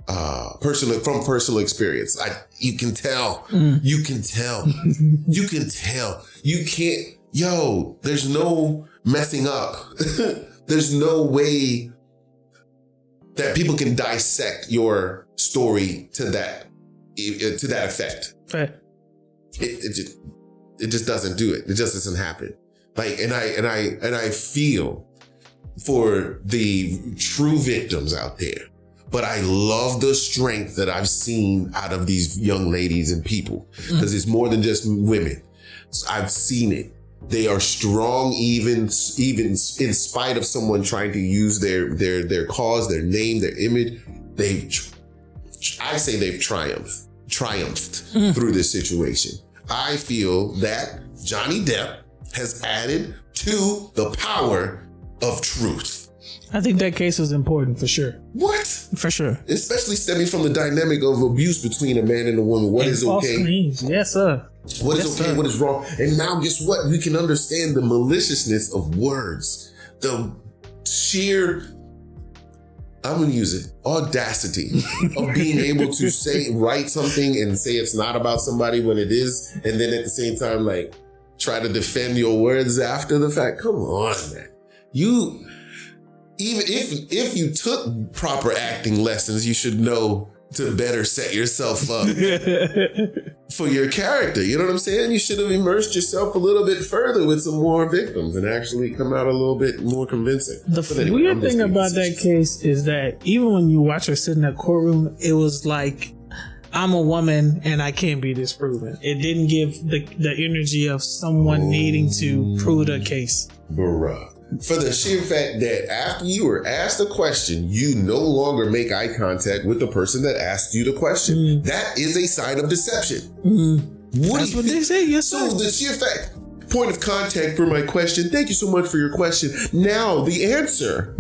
[SPEAKER 1] from personal experience. You can tell. You can tell. You can tell. You can't. Yo, there's no messing up. There's no way that people can dissect your story to that effect.
[SPEAKER 2] Right.
[SPEAKER 1] It just doesn't do it. It just doesn't happen. Like, and I feel for the true victims out there, but I love the strength that I've seen out of these young ladies and people, because it's more than just women. I've seen it. They are strong, even in spite of someone trying to use their cause, their name, their image. I say they've triumphed through this situation. I feel that Johnny Depp has added to the power of truth.
[SPEAKER 2] I think that case is important for sure.
[SPEAKER 1] What?
[SPEAKER 2] For sure.
[SPEAKER 1] Especially stemming from the dynamic of abuse between a man and a woman. What is okay?
[SPEAKER 2] Claims. Yes, sir.
[SPEAKER 1] What is okay? Sir. What is wrong? And now, guess what? We can understand the maliciousness of words. The sheer, I'm going to use it, audacity of being able to write something and say it's not about somebody when it is. And then at the same time, like, try to defend your words after the fact. Come on, man. Even if you took proper acting lessons, you should know to better set yourself up for your character. You know what I'm saying? You should have immersed yourself a little bit further with some more victims and actually come out a little bit more convincing.
[SPEAKER 2] The weird thing about that case is that even when you watch her sit in that courtroom, it was like, I'm a woman and I can't be disproven. It didn't give the energy of someone needing to prove the case.
[SPEAKER 1] Bruh. For the sheer fact that after you were asked a question, you no longer make eye contact with the person that asked you the question. That is a sign of deception.
[SPEAKER 2] That's what they say, yes, sir.
[SPEAKER 1] So the sheer fact, point of contact for my question, thank you so much for your question. Now the answer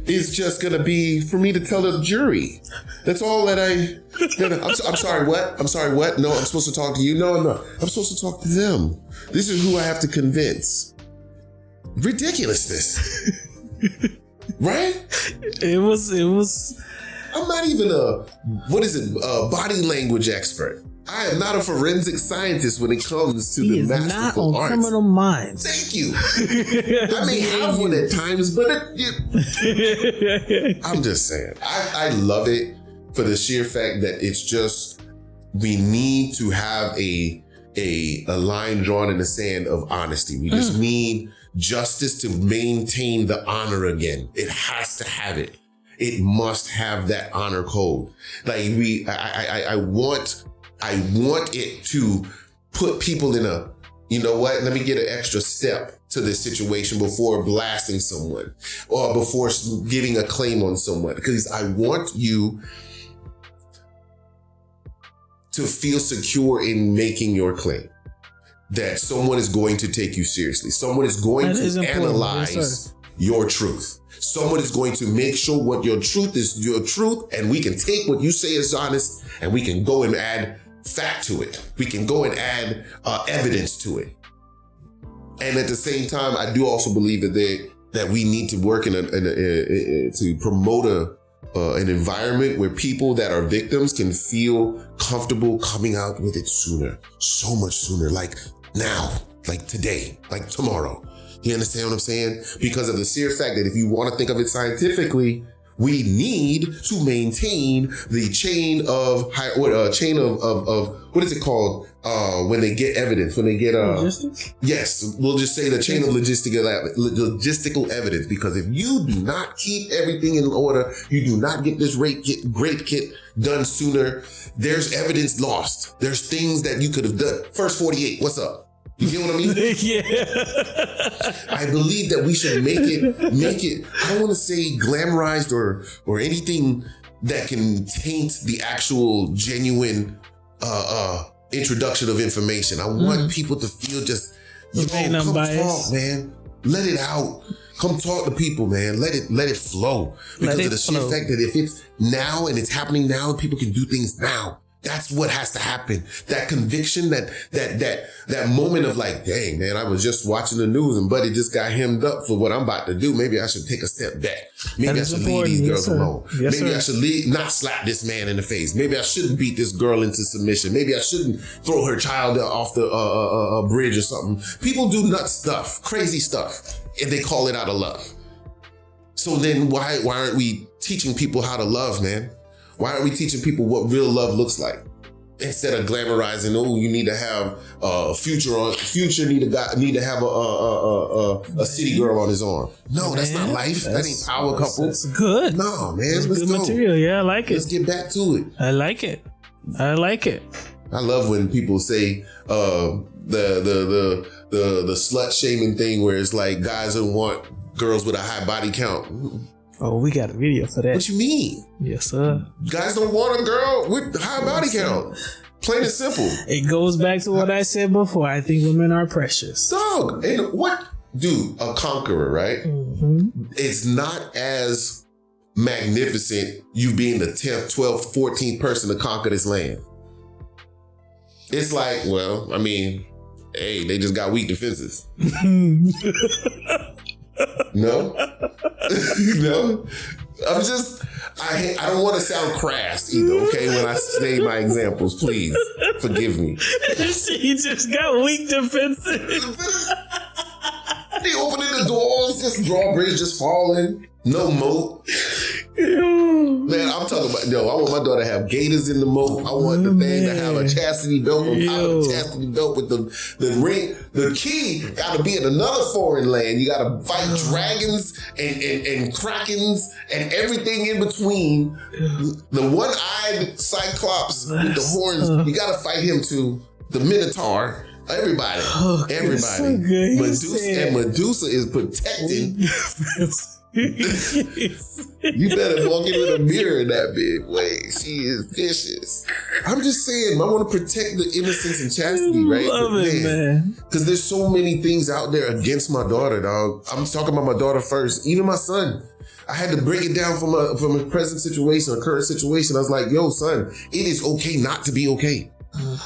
[SPEAKER 1] is just going to be for me to tell the jury. That's all that I'm sorry, what? I'm sorry, what? No, I'm supposed to talk to you? No. I'm supposed to talk to them. This is who I have to convince. Ridiculousness. Right?
[SPEAKER 2] It was.
[SPEAKER 1] I'm not even a body language expert. I am not a forensic scientist when it comes to the masterful arts.
[SPEAKER 2] Criminal Minds.
[SPEAKER 1] Thank you. I may have one at times, but I'm just saying. I love it for the sheer fact that it's just, we need to have a line drawn in the sand of honesty. We just need justice to maintain the honor again. It has to have it. It must have that honor code. Like I want it to put people in a, you know what, let me get an extra step to this situation before blasting someone or before giving a claim on someone, because I want you to feel secure in making your claim. That someone is going to take you seriously. Someone is going to analyze your truth. Someone is going to make sure what your truth is your truth, and we can take what you say is honest, and we can go and add fact to it. We can go and add evidence to it. And at the same time, I do also believe that we need to work to promote an environment where people that are victims can feel comfortable coming out with it sooner, so much sooner, like now, like today, like tomorrow. You understand what I'm saying? Because of the sheer fact that if you want to think of it scientifically, we need to maintain the chain of what is it called? When they get evidence, when they get
[SPEAKER 2] logistics?
[SPEAKER 1] Yes, we'll just say the chain of logistical evidence. Because if you do not keep everything in order, you do not get this rape kit done sooner, there's evidence lost. There's things that you could have done. First 48, what's up? You get what I mean?
[SPEAKER 2] Yeah.
[SPEAKER 1] I believe that we should make it, I don't want to say glamorized or anything that can taint the actual genuine introduction of information. I want people to feel just, come talk, man. Let it out. Come talk to people, man. Let it flow. Because of the sheer fact that if it's now and it's happening now, people can do things now. That's what has to happen. That conviction, that moment of like, dang, man, I was just watching the news and buddy just got hemmed up for what I'm about to do. Maybe I should take a step back. Maybe I should leave these girls alone. Maybe I should not slap this man in the face. Maybe I shouldn't beat this girl into submission. Maybe I shouldn't throw her child off the bridge or something. People do nut stuff, crazy stuff, and they call it out of love. So then why aren't we teaching people how to love, man? Why aren't we teaching people what real love looks like? Instead of glamorizing, you need to have Future need to have a city girl on his arm. No, man, that's not life. That ain't power couple.
[SPEAKER 2] That's good.
[SPEAKER 1] No, man.
[SPEAKER 2] That's
[SPEAKER 1] let's
[SPEAKER 2] good
[SPEAKER 1] go.
[SPEAKER 2] Material. Yeah, I like it.
[SPEAKER 1] Let's get back to it.
[SPEAKER 2] I like it.
[SPEAKER 1] I love when people say the slut shaming thing where it's like guys don't want girls with a high body count.
[SPEAKER 2] Oh, we got a video for that.
[SPEAKER 1] What you mean?
[SPEAKER 2] Yes, sir.
[SPEAKER 1] Guys don't want a girl with high body count. Plain and simple.
[SPEAKER 2] It goes back to what I said before. I think women are precious.
[SPEAKER 1] Dog. And what? Dude, a conqueror, right? Mm-hmm. It's not as magnificent you being the 10th, 12th, 14th person to conquer this land. It's like, well, I mean, hey, they just got weak defenses. No? No? I don't want to sound crass either, okay, when I say my examples. Please, forgive me.
[SPEAKER 2] She just got weak defenses.
[SPEAKER 1] They opening the doors, just drawbridge just falling. No moat. Man, I'm talking about, I want my daughter to have gators in the moat. I want the thing to have a chastity belt on top of the chastity belt with the ring. The key got to be in another foreign land. You got to fight dragons and krakens and everything in between. The one-eyed cyclops with the horns, you got to fight him too. The Minotaur. Everybody. So Medusa is protecting. You better walk in with a mirror in that big way. She is vicious. I'm just saying, I want to protect the innocence and chastity, right?
[SPEAKER 2] Love it, man.
[SPEAKER 1] Because there's so many things out there against my daughter, dog. I'm talking about my daughter first. Even my son. I had to break it down from a present situation, a current situation. I was like, yo, son, it is okay not to be okay.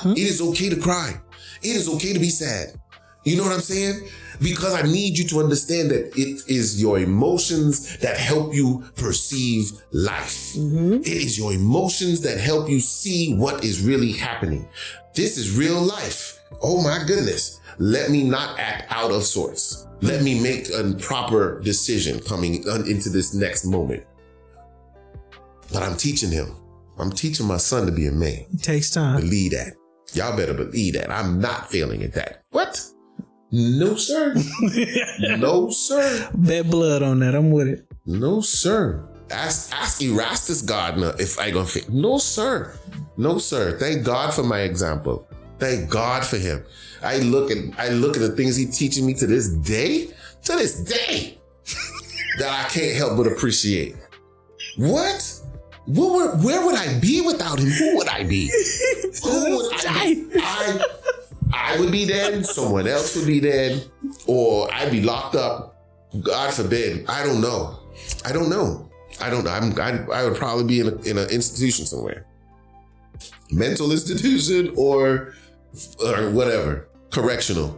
[SPEAKER 1] It is okay to cry. It is okay to be sad. You know what I'm saying? Because I need you to understand that it is your emotions that help you perceive life. It is your emotions that help you see what is really happening. This is real life. Oh my goodness. Let me not act out of sorts. Let me make a proper decision coming into this next moment. But I'm teaching him. I'm teaching my son to be a man.
[SPEAKER 2] It takes time.
[SPEAKER 1] Believe that. Y'all better believe that. I'm not failing at that. What? No, sir. No, sir.
[SPEAKER 2] Bet blood on that. I'm with it.
[SPEAKER 1] No, sir. Ask Erastus Gardner if I gonna fit. No, sir. No, sir. Thank God for my example. Thank God for him. I look at the things he's teaching me to this day, that I can't help but appreciate. What? Where would I be without him? Who would I be? Who would I be? I would be dead. Someone else would be dead. Or I'd be locked up. God forbid. I don't know. I would probably be in an institution somewhere. Mental institution or whatever. Correctional.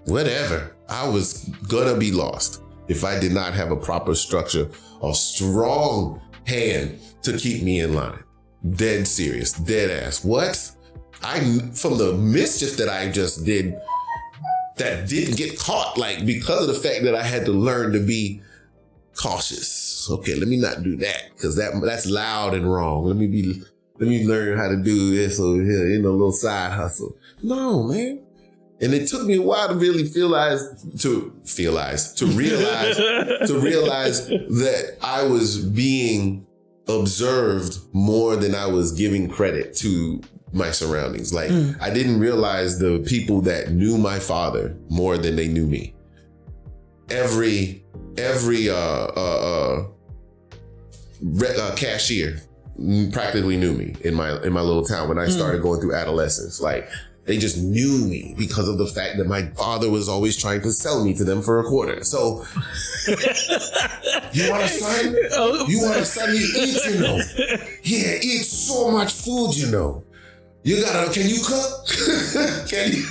[SPEAKER 1] Whatever. I was gonna be lost if I did not have a proper structure, a strong hand to keep me in line. Dead serious, dead ass. What? From the mischief that I just did, that didn't get caught, like because of the fact that I had to learn to be cautious. Okay, let me not do that because that's loud and wrong. Let me learn how to do this over here, a little side hustle. No, man. And it took me a while to really realize that I was being observed more than I was giving credit to my surroundings. Like I didn't realize the people that knew my father more than they knew me. Every cashier practically knew me in my little town when I started going through adolescence. Like they just knew me because of the fact that my father was always trying to sell me to them for a quarter. So, you want a son? You want a son? He eats, Yeah, eats so much food, can you cook? Can you?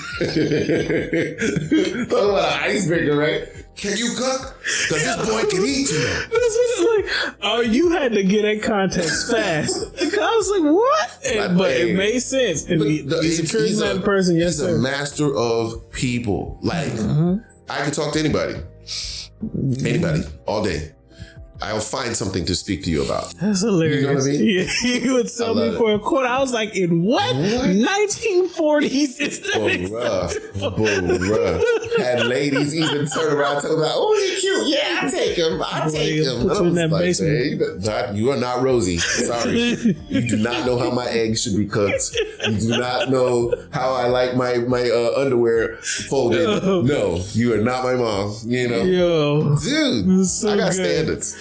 [SPEAKER 1] Talking about an icebreaker, right? Can you cook? Because this boy can eat,
[SPEAKER 2] That's what it's like. Oh, you had to get that context fast. I was like, what? But it made sense. He's a charismatic person. Yes,
[SPEAKER 1] sir. He's a master of people. Like, I could talk to anybody, all day. I'll find something to speak to you about.
[SPEAKER 2] That's hilarious.
[SPEAKER 1] You know what I mean?
[SPEAKER 2] Yeah, he would sell me for a quarter. I was like, in what? 1940s is
[SPEAKER 1] Bruh. Had ladies even turn around and talk about, oh, he's cute. Yeah, I'll take him.
[SPEAKER 2] Put you in that basement.
[SPEAKER 1] Hey, you are not Rosie. Sorry. You do not know how my eggs should be cooked. You do not know how I like my underwear folded. No, you are not my mom.
[SPEAKER 2] Yo.
[SPEAKER 1] Dude,
[SPEAKER 2] So
[SPEAKER 1] I got
[SPEAKER 2] good.
[SPEAKER 1] standards.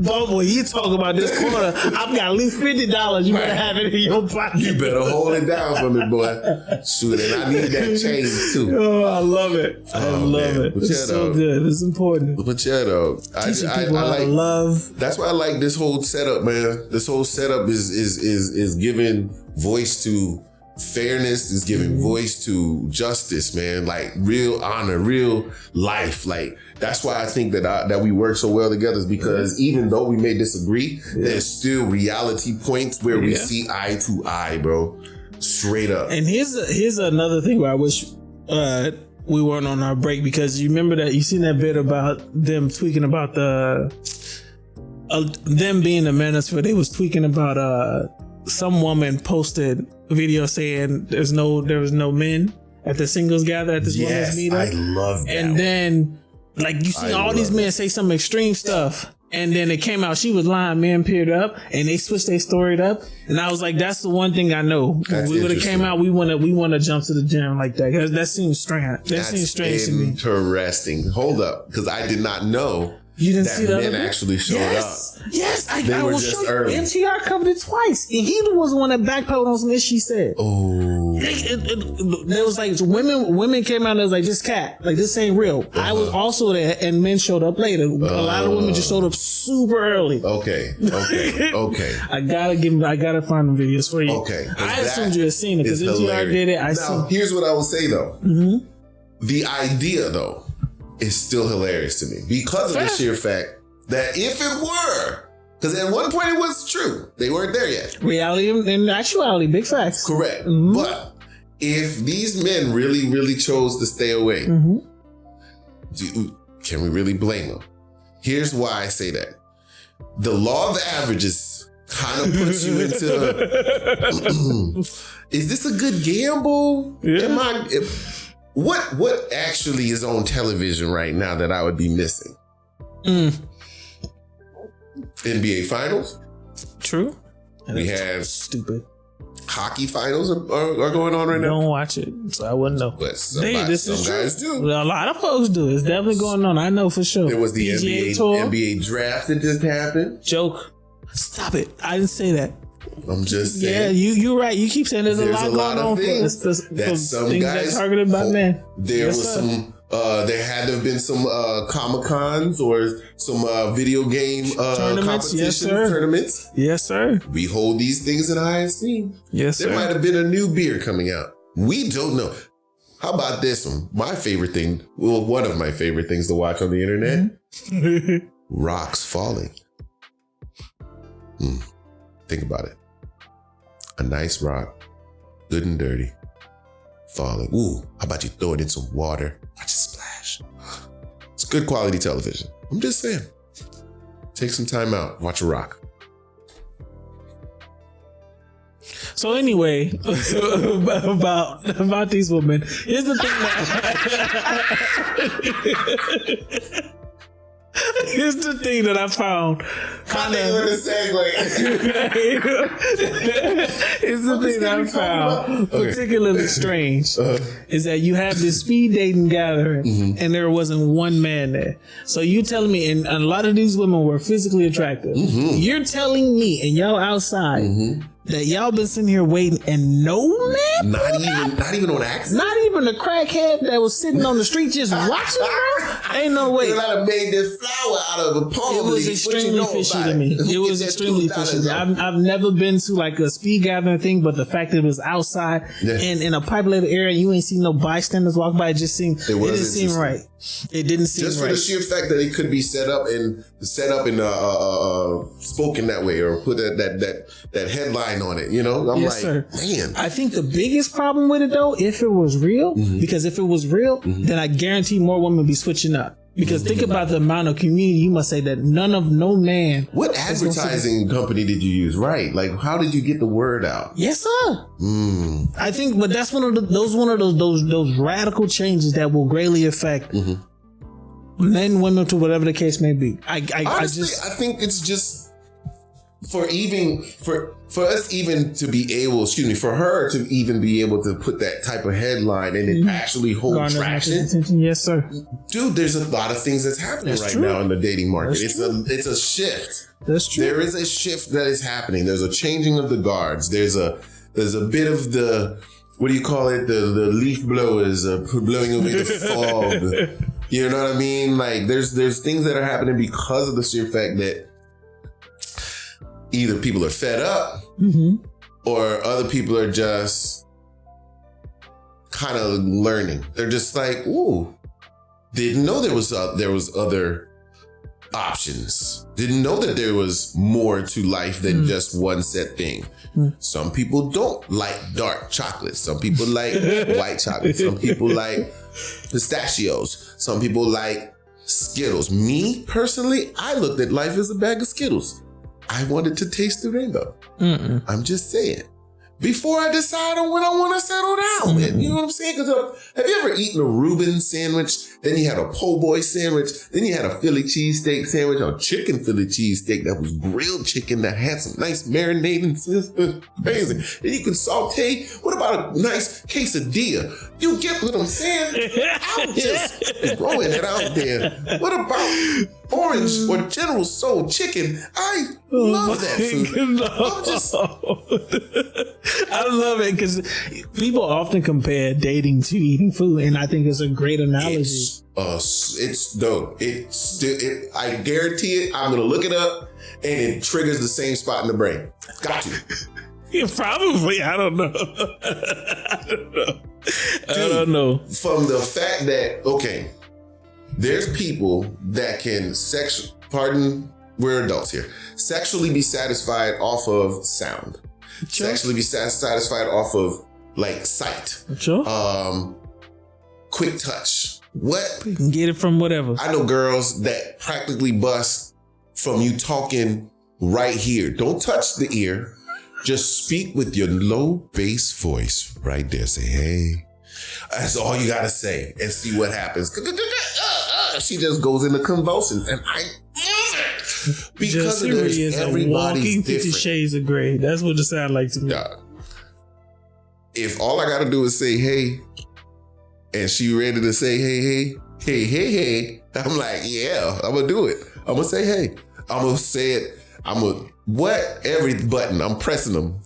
[SPEAKER 2] Bumble, you talk about this quarter, I've got at least $50. You better have it in your pocket.
[SPEAKER 1] You better hold it down for me, boy. Shoot, and I need that change too.
[SPEAKER 2] Oh, I love it. I love it. It's so good. It's important.
[SPEAKER 1] But yeah, though,
[SPEAKER 2] Teaching people how to love.
[SPEAKER 1] That's why I like this whole setup, man. This whole setup is giving voice to fairness, is giving voice to justice, man. Like real honor, real life. Like that's why I think that we work so well together, is because even though we may disagree, there's still reality points where we see eye to eye, bro. Straight up.
[SPEAKER 2] And here's another thing where I wish we weren't on our break, because you remember that you seen that bit about them tweaking about the them being the manosphere. They was tweaking about some woman posted a video saying there was no men at the singles gather at this women's meetup.
[SPEAKER 1] I love that.
[SPEAKER 2] And then like you see all these men say some extreme stuff. And then it came out she was lying, men paired up, and they switched their story up. And I was like, that's the one thing I know. If we would have came out, we want to jump to the gym like that. That seems strange. That seems strange to me.
[SPEAKER 1] Interesting. Hold up, because I did not know.
[SPEAKER 2] You didn't
[SPEAKER 1] that
[SPEAKER 2] see that?
[SPEAKER 1] men actually showed up.
[SPEAKER 2] Yes, I
[SPEAKER 1] were
[SPEAKER 2] will
[SPEAKER 1] just
[SPEAKER 2] show
[SPEAKER 1] early.
[SPEAKER 2] you. MTR covered it twice. And he was the one that backpedaled on some shit she said.
[SPEAKER 1] Oh.
[SPEAKER 2] There was like women came out and was like, this cat, like this ain't real. I was also there, and men showed up later. A lot of women just showed up super early.
[SPEAKER 1] Okay.
[SPEAKER 2] I gotta find the videos for you.
[SPEAKER 1] Okay.
[SPEAKER 2] I assumed you had seen it because MTR did it.
[SPEAKER 1] Now, here's what I will say though. Mm-hmm. The idea though is still hilarious to me because of the sheer fact that if it were, because at one point it was true, they weren't there yet.
[SPEAKER 2] Reality and actuality, big facts.
[SPEAKER 1] Correct. Mm-hmm. But if these men really, really chose to stay away, can we really blame them? Here's why I say that. The law of the averages kind of puts you into, is this a good gamble?
[SPEAKER 2] Yeah.
[SPEAKER 1] What actually is on television right now that I would be missing? NBA Finals.
[SPEAKER 2] True.
[SPEAKER 1] We have
[SPEAKER 2] stupid
[SPEAKER 1] hockey finals are going on right now.
[SPEAKER 2] Don't watch it, so I wouldn't know.
[SPEAKER 1] But some guys do.
[SPEAKER 2] Well, a lot of folks do. It's definitely going on. I know for sure.
[SPEAKER 1] There was the
[SPEAKER 2] PGA tour.
[SPEAKER 1] NBA draft that just happened.
[SPEAKER 2] Joke. Stop it. I didn't say that.
[SPEAKER 1] I'm just saying.
[SPEAKER 2] Yeah, you're right. You keep saying there's a lot going on
[SPEAKER 1] things
[SPEAKER 2] for
[SPEAKER 1] some
[SPEAKER 2] things
[SPEAKER 1] guys
[SPEAKER 2] that are targeted by men.
[SPEAKER 1] There was some. There had to have been some Comic-Cons or some video game competitions, tournaments.
[SPEAKER 2] Yes, sir.
[SPEAKER 1] We hold these things in high esteem.
[SPEAKER 2] Yes, sir.
[SPEAKER 1] There might have been a new beer coming out. We don't know. How about this one? My favorite thing, well, one of my favorite things to watch on the internet, rocks falling. Think about it. A nice rock, good and dirty, falling. Ooh, how about you throw it in some water? Watch it splash. It's good quality television. I'm just saying. Take some time out. Watch a rock.
[SPEAKER 2] So anyway, about these women, here's the thing that here's the thing that I found kind of Here's the thing that I found particularly strange is that you have this speed dating gathering and there wasn't one man there. So you telling me, and a lot of these women were physically attractive. You're telling me, and y'all outside, that y'all been sitting here waiting and no man?
[SPEAKER 1] Not even on accident?
[SPEAKER 2] Not even a crackhead that was sitting on the street just watching her? Ain't no way.
[SPEAKER 1] They might have made this flower out of a palm.
[SPEAKER 2] It was extremely fishy to me. It was extremely fishy. I've never been to like a speed gathering thing, but the fact that it was outside and in a populated area, you ain't seen no bystanders walk by. It didn't seem right. It didn't seem right.
[SPEAKER 1] Just for the sheer fact that it could be set up and spoken that way, or put that headline on it, you know? I'm man.
[SPEAKER 2] I think the biggest problem with it though, if it was real, because if it was real, then I guarantee more women would be switching up. Because think about the amount of community you must say that no man.
[SPEAKER 1] What advertising company did you use? Right. Like, how did you get the word out?
[SPEAKER 2] Yes, sir. I think, but that's one of those radical changes that will greatly affect men, women, to whatever the case may be.
[SPEAKER 1] Honestly, I think it's just for us even to be able, for her to even be able to put that type of headline and it actually hold traction.
[SPEAKER 2] Yes, sir.
[SPEAKER 1] Dude, there's a lot of things that's happening now in the dating market. It's a shift.
[SPEAKER 2] That's true.
[SPEAKER 1] There is a shift that is happening. There's a changing of the guards. There's a bit of the, what do you call it? The leaf blowers blowing away the fog. You know what I mean? Like there's things that are happening because of the sheer fact that either people are fed up or other people are just kind of learning. They're just like, ooh, didn't know there was other options. Didn't know that there was more to life than just one set thing. Some people don't like dark chocolate. Some people like white chocolate. Some people like pistachios. Some people like Skittles. Me, personally, I looked at life as a bag of Skittles. I wanted to taste the rainbow. I'm just saying. Before I decide on when I want to settle down, man. You know what I'm saying? Because have you ever eaten a Reuben sandwich? Then you had a po' boy sandwich. Then you had a Philly cheesesteak sandwich, a chicken Philly cheesesteak that was grilled chicken that had some nice marinating system. Crazy. And you could saute. What about a nice quesadilla? You get what I'm saying? I'm just throwing it out there. What about orange or General Soul chicken? I love that food.
[SPEAKER 2] I love it because people often compare dating to eating food, and I think it's a great analogy.
[SPEAKER 1] It's dope. I guarantee it. I'm gonna look it up, and it triggers the same spot in the brain. Got to.
[SPEAKER 2] Yeah, probably. I don't know. I don't know.
[SPEAKER 1] From the fact that there's people that can we're adults here. Sexually be satisfied off of sound. Sure. Sexually be satisfied off of like sight.
[SPEAKER 2] Sure.
[SPEAKER 1] Quick touch. What?
[SPEAKER 2] You can get it from whatever.
[SPEAKER 1] I know girls that practically bust from you talking right here. Don't touch the ear. Just speak with your low bass voice right there. Say, hey. That's all you gotta say and see what happens. She just goes into convulsions, and I because of this,
[SPEAKER 2] is a walking 50 Shades of Grey. That's what it sounds like to me.
[SPEAKER 1] If all I gotta do is say hey, and she ready to say hey, I'm like, yeah, I'm gonna do it. I'm gonna say hey. I'm gonna say it. Every button, I'm pressing them.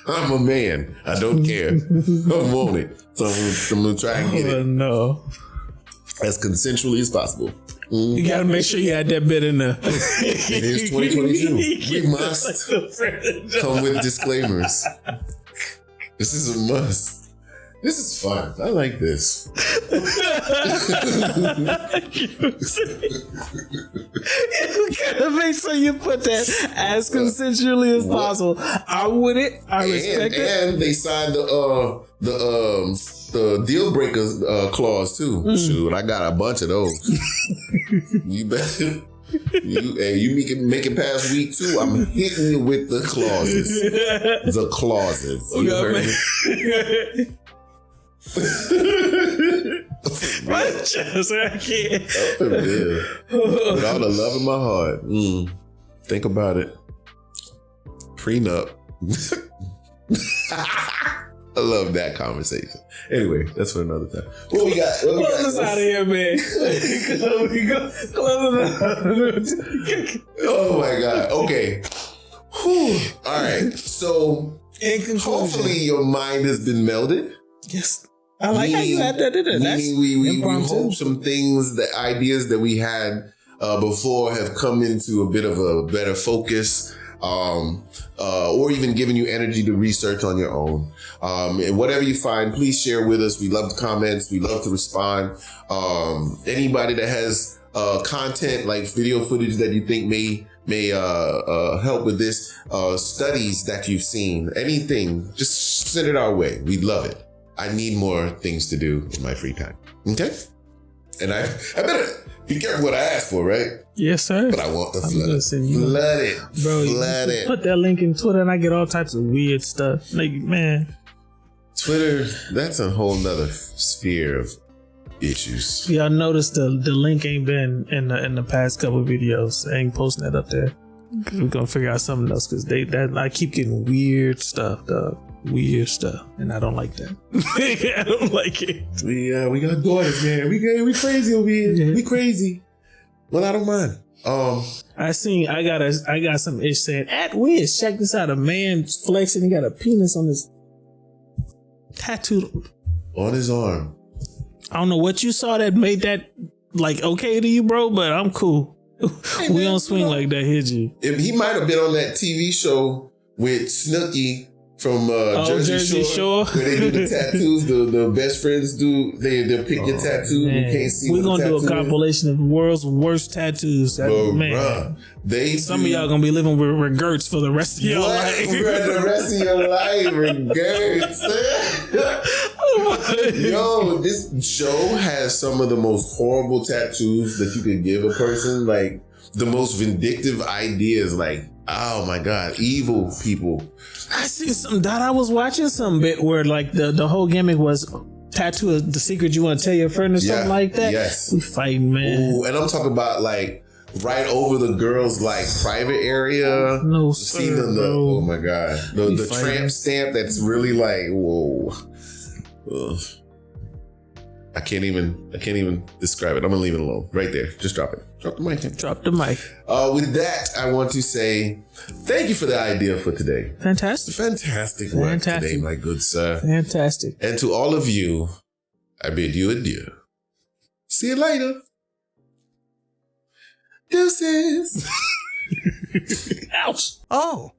[SPEAKER 1] I'm a man. I don't care. I want it. So I'm gonna try and get it.
[SPEAKER 2] No.
[SPEAKER 1] As consensually as possible.
[SPEAKER 2] You gotta make sure you had that bit in there.
[SPEAKER 1] It is 2022. We must come with disclaimers. This is a must. This is fun. I like this. You
[SPEAKER 2] gotta make sure you put that as consensually as possible. I'm with it. I respect it.
[SPEAKER 1] And they signed the deal breakers clause too. Shoot, I got a bunch of those. You better. You make it past week 2. I'm hitting you with the clauses. The clauses. You heard me?
[SPEAKER 2] My chest, I can't.
[SPEAKER 1] With all the love in my heart. Think about it. Prenup. I love that conversation. Anyway, that's for another time. What we got?
[SPEAKER 2] Close us out of here, man. Close us out.
[SPEAKER 1] Oh my God. Okay. Whew. All right. So, hopefully your mind has been melded.
[SPEAKER 2] Yes. I like how you had that in it.
[SPEAKER 1] We hope some things, the ideas that we had before have come into a bit of a better focus, or even giving you energy to research on your own. And whatever you find, please share with us. We love the comments. We love to respond. Anybody that has content like video footage that you think may help with this, studies that you've seen, anything, just send it our way. We'd love it. I need more things to do in my free time. Okay? And I better be careful what I ask for, right?
[SPEAKER 2] Yes, sir.
[SPEAKER 1] But I want the flood.
[SPEAKER 2] Flood
[SPEAKER 1] it.
[SPEAKER 2] Bro,
[SPEAKER 1] flood it.
[SPEAKER 2] Put that link in Twitter and I get all types of weird stuff. Like, man.
[SPEAKER 1] Twitter, that's a whole nother sphere of issues.
[SPEAKER 2] Yeah, I noticed the link ain't been in the past couple of videos. I ain't posting that up there. We're gonna figure out something else because I keep getting weird stuff, dog. Weird stuff, and I don't like that. I don't like it.
[SPEAKER 1] We got daughters, man. We crazy over here. Yeah. We crazy. Well, I don't mind.
[SPEAKER 2] I got some ish saying at Wiz. Check this out. A man flexing. He got a penis on his tattooed
[SPEAKER 1] on his arm.
[SPEAKER 2] I don't know what you saw that made that like okay to you, bro, but I'm cool. Hey, we don't swing like that, hit you.
[SPEAKER 1] He might have been on that TV show with Snooki from Jersey Shore, where they do the tattoos. The best friends do. They'll pick your tattoo. Man. You can't see.
[SPEAKER 2] We're gonna do a compilation of the world's worst tattoos. Man, some of y'all gonna be living with regrets for the rest of your life.
[SPEAKER 1] The rest of your life, regrets. Yo, this show has some of the most horrible tattoos that you could give a person. Like the most vindictive ideas. Like, oh my God, evil people.
[SPEAKER 2] I see some that I was watching some bit where like the whole gimmick was tattoo the secret you want to tell your friend or something like that.
[SPEAKER 1] Yes.
[SPEAKER 2] We fighting, man.
[SPEAKER 1] Ooh, and I'm talking about like right over the girl's like private area.
[SPEAKER 2] No, sir,
[SPEAKER 1] oh my God. The tramp stamp that's really like, whoa. Ugh. I can't even describe it. I'm gonna leave it alone. Right there. Just drop it. Drop the mic.
[SPEAKER 2] Drop the mic.
[SPEAKER 1] With that, I want to say thank you for the idea for today.
[SPEAKER 2] Fantastic
[SPEAKER 1] work today, my good sir.
[SPEAKER 2] Fantastic.
[SPEAKER 1] And to all of you, I bid you adieu. See you later. Deuces.
[SPEAKER 2] Ouch.
[SPEAKER 3] Oh.